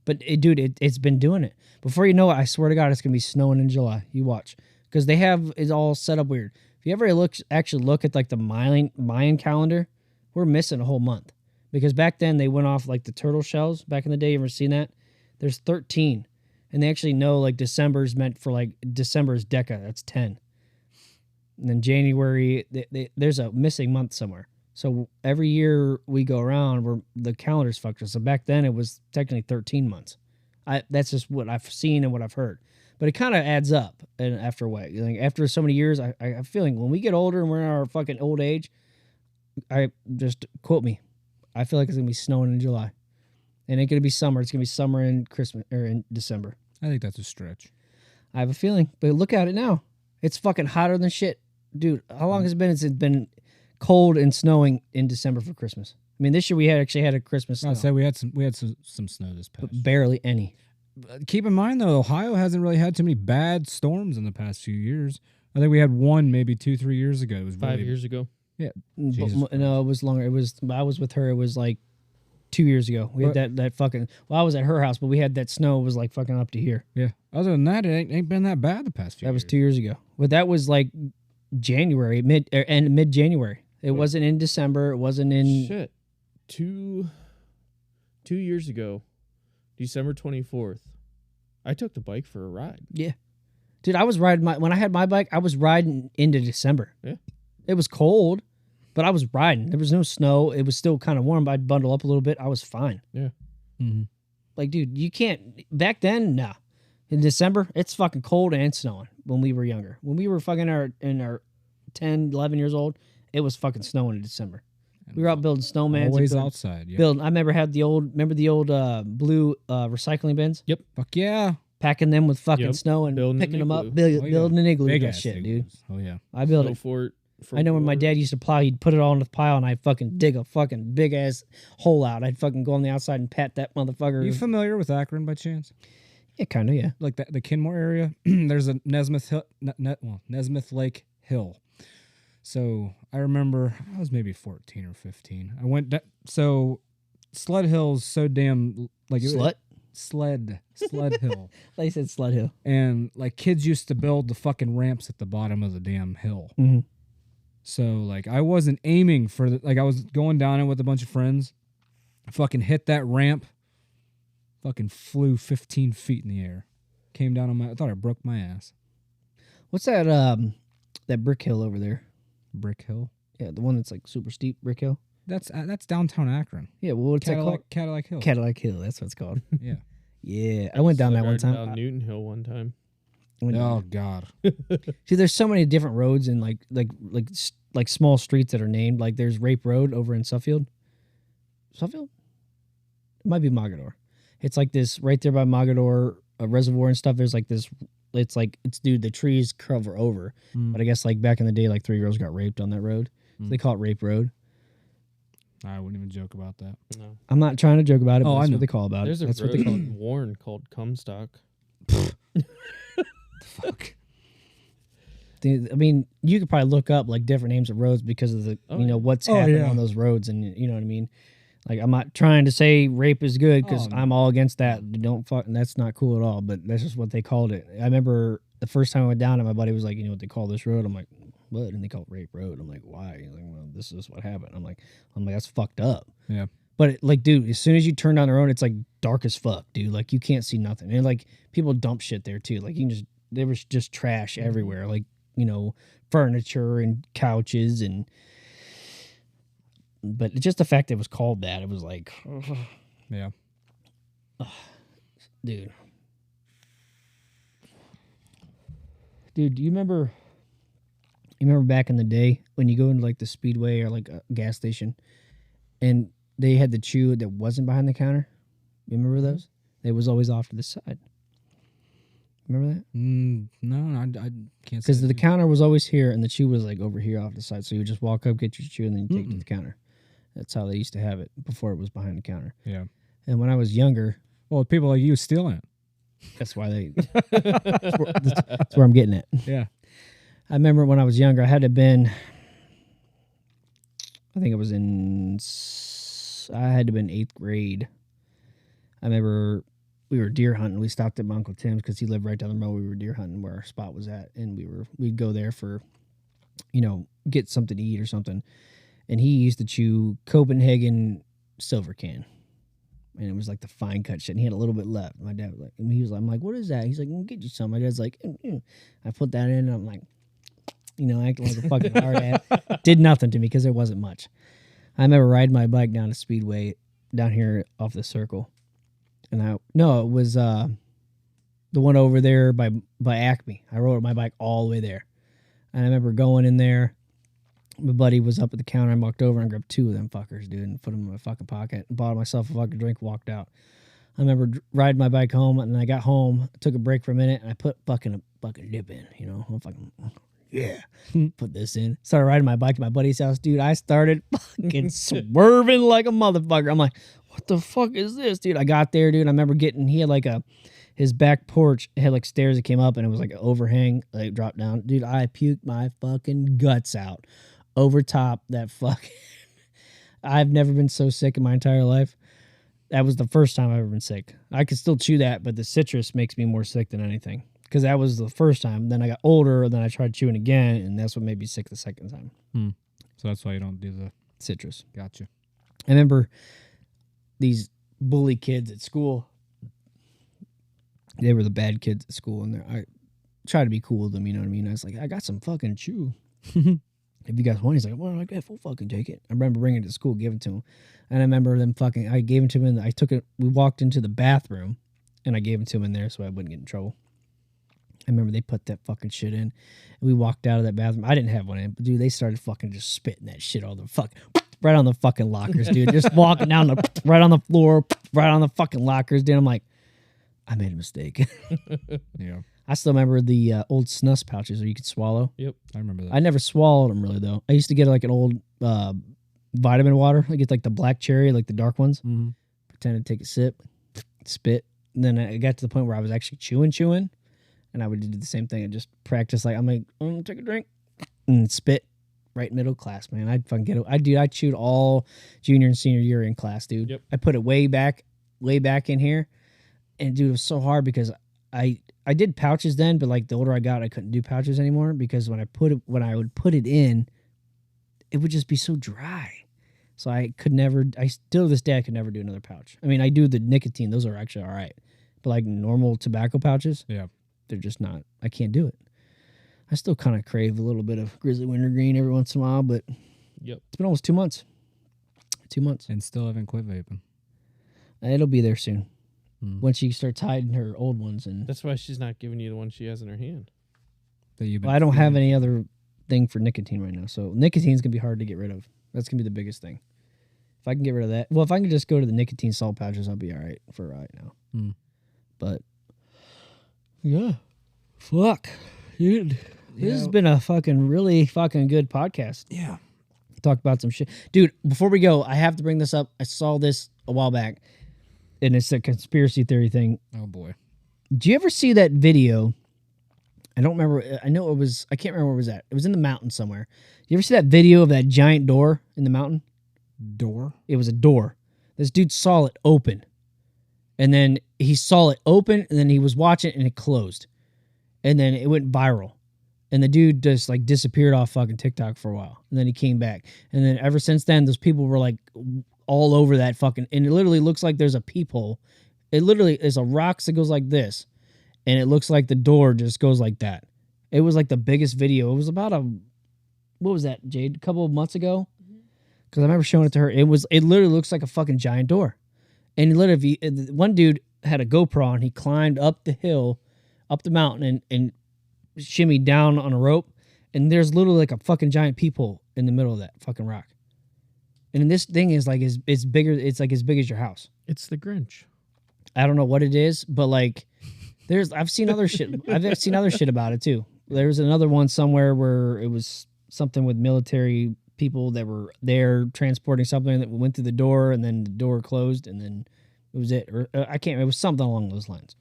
But it's been doing it. Before you know it, I swear to God, it's gonna be snowing in July. You watch, because they have it's all set up weird. If you ever look at like the Mayan calendar, we're missing a whole month because back then they went off like the turtle shells. Back in the day, you ever seen that? There's 13, and they actually know like December's meant for like December's Deca. That's 10. And then January, there's a missing month somewhere. So every year we go around, the calendar's fucked us. So back then it was technically 13 months. That's just what I've seen and what I've heard. But it kind of adds up and after a way. Like after so many years, I have a feeling when we get older and we're in our fucking old age, I just quote me. I feel like it's gonna be snowing in July. It ain't gonna be summer. It's gonna be summer in Christmas or in December. I think that's a stretch. I have a feeling. But look at it now. It's fucking hotter than shit. Dude, how long has it been? It's been cold and snowing in December for Christmas. I mean, this year we actually had a Christmas snow, I said we had some snow this past. but barely any. Keep in mind though, Ohio hasn't really had too many bad storms in the past few years. I think we had one maybe 2-3 years ago. It was 5 really, years ago. Jesus No, it was longer. It was. I was with her. It was like 2 years ago. We had that fucking. Well, I was at her house, but we had that snow. It was like fucking up to here. Yeah. Other than that, it ain't been that bad the past few. That was years. 2 years ago. But that was like January, mid January. It wasn't in December. It wasn't in. Shit. 2 years ago, December 24th, I took the bike for a ride. Yeah, dude, I was riding when I had my bike. I was riding into December. Yeah. It was cold, but I was riding. There was no snow. It was still kind of warm. But I'd bundle up a little bit. I was fine. Yeah. Mm-hmm. Like, dude, you can't. Back then, nah. In December, it's fucking cold and snowing when we were younger. When we were fucking in our 10, 11 years old, it was fucking snowing in December. We were out building snowmen. Always outside. Yeah. I remember the old blue recycling bins? Fuck yeah. Packing them with fucking Yep. snow and Building an picking them up, igloo. building an igloo. Big That ass shit, dude. igloos. Oh yeah. I built Snow it. fort. I know when my dad used to plow, he'd put it all in the pile and I'd fucking dig a fucking big ass hole out. I'd fucking go on the outside and pat that motherfucker. Are you familiar with Akron by chance? Yeah, kind of, yeah. Like the Kenmore area, there's a Nesmith Hill, Nesmith Lake Hill. So I remember I was maybe 14 or 15. I went so Sled Hill's so damn like Slut? Sled Hill, They said Slut Hill. and like kids used to build the fucking ramps at the bottom of the damn hill. Mm-hmm. So like I wasn't aiming for I was going down it with a bunch of friends. I fucking hit that ramp. Fucking flew 15 feet in the air. Came down on I thought I broke my ass. What's that brick hill over there? Brick Hill. Yeah, the one that's like super steep brick hill. That's downtown Akron. Yeah, well, what's that called? Cadillac Hill. Cadillac Hill. That's what it's called. Yeah. Yeah, I went down that one time. Down Newton Hill one time. I went down Oh there. God. See, there's so many different roads and like small streets that are named. Like there's Rape Road over in Suffield. Suffield? It might be Mogador. It's like this right there by Mogador reservoir and stuff. There's like this. It's the trees cover over. But I guess like back in the day, like 3 girls got raped on that road. So they call it Rape Road. I wouldn't even joke about that. No. I'm not trying to joke about it, but Oh, I that's know. what they call about There's it. a That's what road they call it. in Warren called Comstock. Fuck. I mean, you could probably look up like different names of roads because of the what's happening on those roads, and you know what I mean. Like I'm not trying to say rape is good because I'm all against that. Don't fuck. That's not cool at all. But that's just what they called it. I remember the first time I went down, and my buddy was like, "You know what they call this road?" I'm like, "What?" And they call it Rape Road. I'm like, "Why?" He's like, "Well, this is what happened." I'm like, "That's fucked up." Yeah. But like, dude, as soon as you turn down the road, it's like dark as fuck, dude. Like you can't see nothing, and like people dump shit there too. Like there was just trash everywhere. Like furniture and couches but just the fact that it was called that, it was like, Yeah. dude, do you remember back in the day when you go into like the Speedway or like a gas station and they had the chew that wasn't behind the counter? You remember those? It was always off to the side. Remember that? No, I can't. Because the counter was always here and the chew was like over here off the side. So you would just walk up, get your chew, and then you take it to the counter. That's how they used to have it before it was behind the counter. Yeah. And when I was younger, Well, people like you stealing it. that's why that's where I'm getting at. Yeah. I remember when I was younger, I had to have been, I think I had to have been 8th grade. I remember we were deer hunting. We stopped at my Uncle Tim's because he lived right down the road. We were deer hunting where our spot was at, and we'd go there for, get something to eat or something. And he used to chew Copenhagen silver can. And it was like the fine cut shit. And he had a little bit left. My dad was like, and he was like, I'm like, what is that? He's like, get you some. My dad's like, I put that in, and I'm like, acting like a fucking hard ass. Did nothing to me because there wasn't much. I remember riding my bike down to Speedway down here off the circle. And it was the one over there by Acme. I rode my bike all the way there. And I remember going in there. My buddy was up at the counter. I walked over and grabbed 2 of them fuckers, dude, and put them in my fucking pocket. Bought myself a fucking drink, walked out. I remember riding my bike home, and I got home, took a break for a minute, and I put fucking a bucket dip in, I'm fucking, yeah, put this in. Started riding my bike to my buddy's house, dude. I started fucking swerving like a motherfucker. I'm like, what the fuck is this, dude? I got there, dude. I remember he had like his back porch had like stairs that came up, and it was like an overhang, like dropped down. Dude, I puked my fucking guts out over top that fucking. I've never been so sick in my entire life. That was the first time I've ever been sick. I could still chew that, but the citrus makes me more sick than anything. Because that was the first time. Then I got older, then I tried chewing again, and that's what made me sick the second time. So that's why you don't do the Citrus. Gotcha. I remember these bully kids at school. They were the bad kids at school, and I tried to be cool with them, you know what I mean? I was like, I got some fucking chew. If you guys want, he's like, well, I guess we'll fucking take it. I remember bringing it to school, giving it to him. And I remember I gave it to him, and I took it, we walked into the bathroom, and I gave it to him in there so I wouldn't get in trouble. I remember they put that fucking shit in, and we walked out of that bathroom. I didn't have one in, but dude, they started fucking just spitting that shit all the right on the fucking lockers, dude. Just walking down right on the floor, right on the fucking lockers, dude. I'm like, I made a mistake. Yeah. I still remember the old snus pouches where you could swallow. Yep. I remember that. I never swallowed them really though. I used to get like an old vitamin water. I get like the black cherry, like the dark ones. Mm-hmm. Pretend to take a sip, spit. And then I got to the point where I was actually chewing. And I would do the same thing and just practice. Like, I'm like, take a drink and spit right middle class, man. I'd fucking get it. I chewed all junior and senior year in class, dude. Yep. I put it way back in here. And dude, it was so hard because I did pouches then, but like the older I got, I couldn't do pouches anymore because when I would put it in, it would just be so dry. So I still to this day, I could never do another pouch. I mean, I do the nicotine. Those are actually all right. But like normal tobacco pouches, yeah, they're just not, I can't do it. I still kind of crave a little bit of Grizzly Wintergreen every once in a while, but Yep. It's been almost 2 months. 2 months. And still haven't quit vaping. It'll be there soon. When she starts hiding her old ones. And That's why she's not giving you the one she has in her hand. That you've been I don't have feeding. any other thing for nicotine right now. So nicotine's going to be hard to get rid of. That's going to be the biggest thing. If I can get rid of that. Well, if I can just go to the nicotine salt pouches, I'll be all right for right now. But, yeah. Fuck. Dude. This has been a fucking really fucking good podcast. Yeah. Talk about some shit. Dude, before we go, I have to bring this up. I saw this a while back, and it's a conspiracy theory thing. Oh, boy. Do you ever see that video? I don't remember. I know it was, I can't remember where it was at. It was in the mountain somewhere. You ever see that video of that giant door in the mountain? Door? It was a door. This dude saw it open. And then he saw it open, and then he was watching it, and it closed. And then it went viral. And the dude just like disappeared off fucking TikTok for a while. And then he came back. And then ever since then, those people were like all over that fucking, and it literally looks like there's a peephole. It literally is a rock that goes like this. And it looks like the door just goes like that. It was like the biggest video. It was about what was that, Jade? A couple of months ago? Because I remember showing it to her. It literally looks like a fucking giant door. And literally, one dude had a GoPro and he climbed up the hill, up the mountain, and shimmied down on a rope. And there's literally like a fucking giant peephole in the middle of that fucking rock. And this thing is like, it's bigger. It's like as big as your house. It's the Grinch. I don't know what it is, but like, I've seen other shit. I've seen other shit about it too. There was another one somewhere where it was something with military people that were there transporting something that went through the door, and then the door closed, and then it was it. Or I can't. It was something along those lines.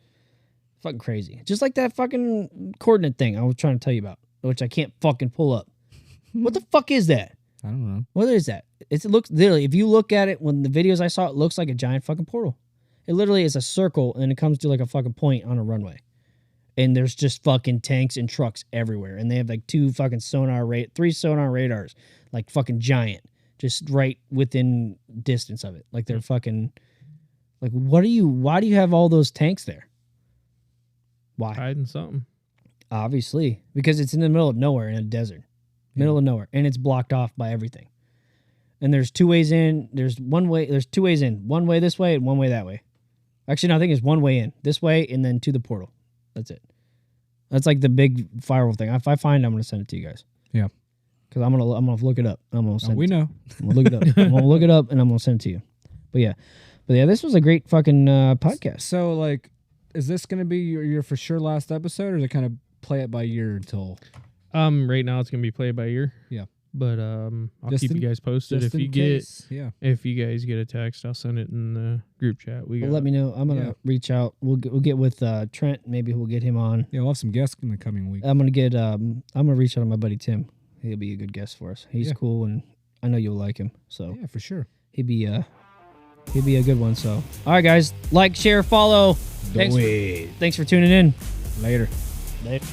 Fucking crazy. Just like that fucking coordinate thing I was trying to tell you about, which I can't fucking pull up. What the fuck is that? I don't know. What is that? It looks literally. If you look at it, when the videos I saw, it looks like a giant fucking portal. It literally is a circle, and it comes to like a fucking point on a runway. And there's just fucking tanks and trucks everywhere. And they have like three sonar radars, like fucking giant, just right within distance of it. Like they're fucking, like, why do you have all those tanks there? Why? Hiding something. Obviously, because it's in the middle of nowhere in a desert, middle of nowhere, and it's blocked off by everything. And there's two ways in. There's two ways in. One way this way and one way that way. Actually, no, I think it's one way in this way and then to the portal. That's it. That's like the big firewall thing. If I find it, I'm going to send it to you guys. Yeah. Because I'm gonna look it up. I'm gonna send. We know. I'm gonna look it up. I'm gonna look it up and I'm gonna send it to you. But yeah, this was a great fucking podcast. So, like, is this going to be your for sure last episode, or is it kind of play it by ear until? Right now it's gonna be play by ear. Yeah. But I'll Just keep in- you guys posted. Just If you in get case. Yeah. if you guys get a text, I'll send it in the group chat. Well, let me know. I'm gonna reach out. We'll get with Trent. Maybe we'll get him on. Yeah, we'll have some guests in the coming week. I'm gonna reach out to my buddy Tim. He'll be a good guest for us. He's cool, and I know you'll like him. So Yeah, for sure. he'd be a good one. So all right, guys, like, share, follow. Thanks for tuning in. Later. Later.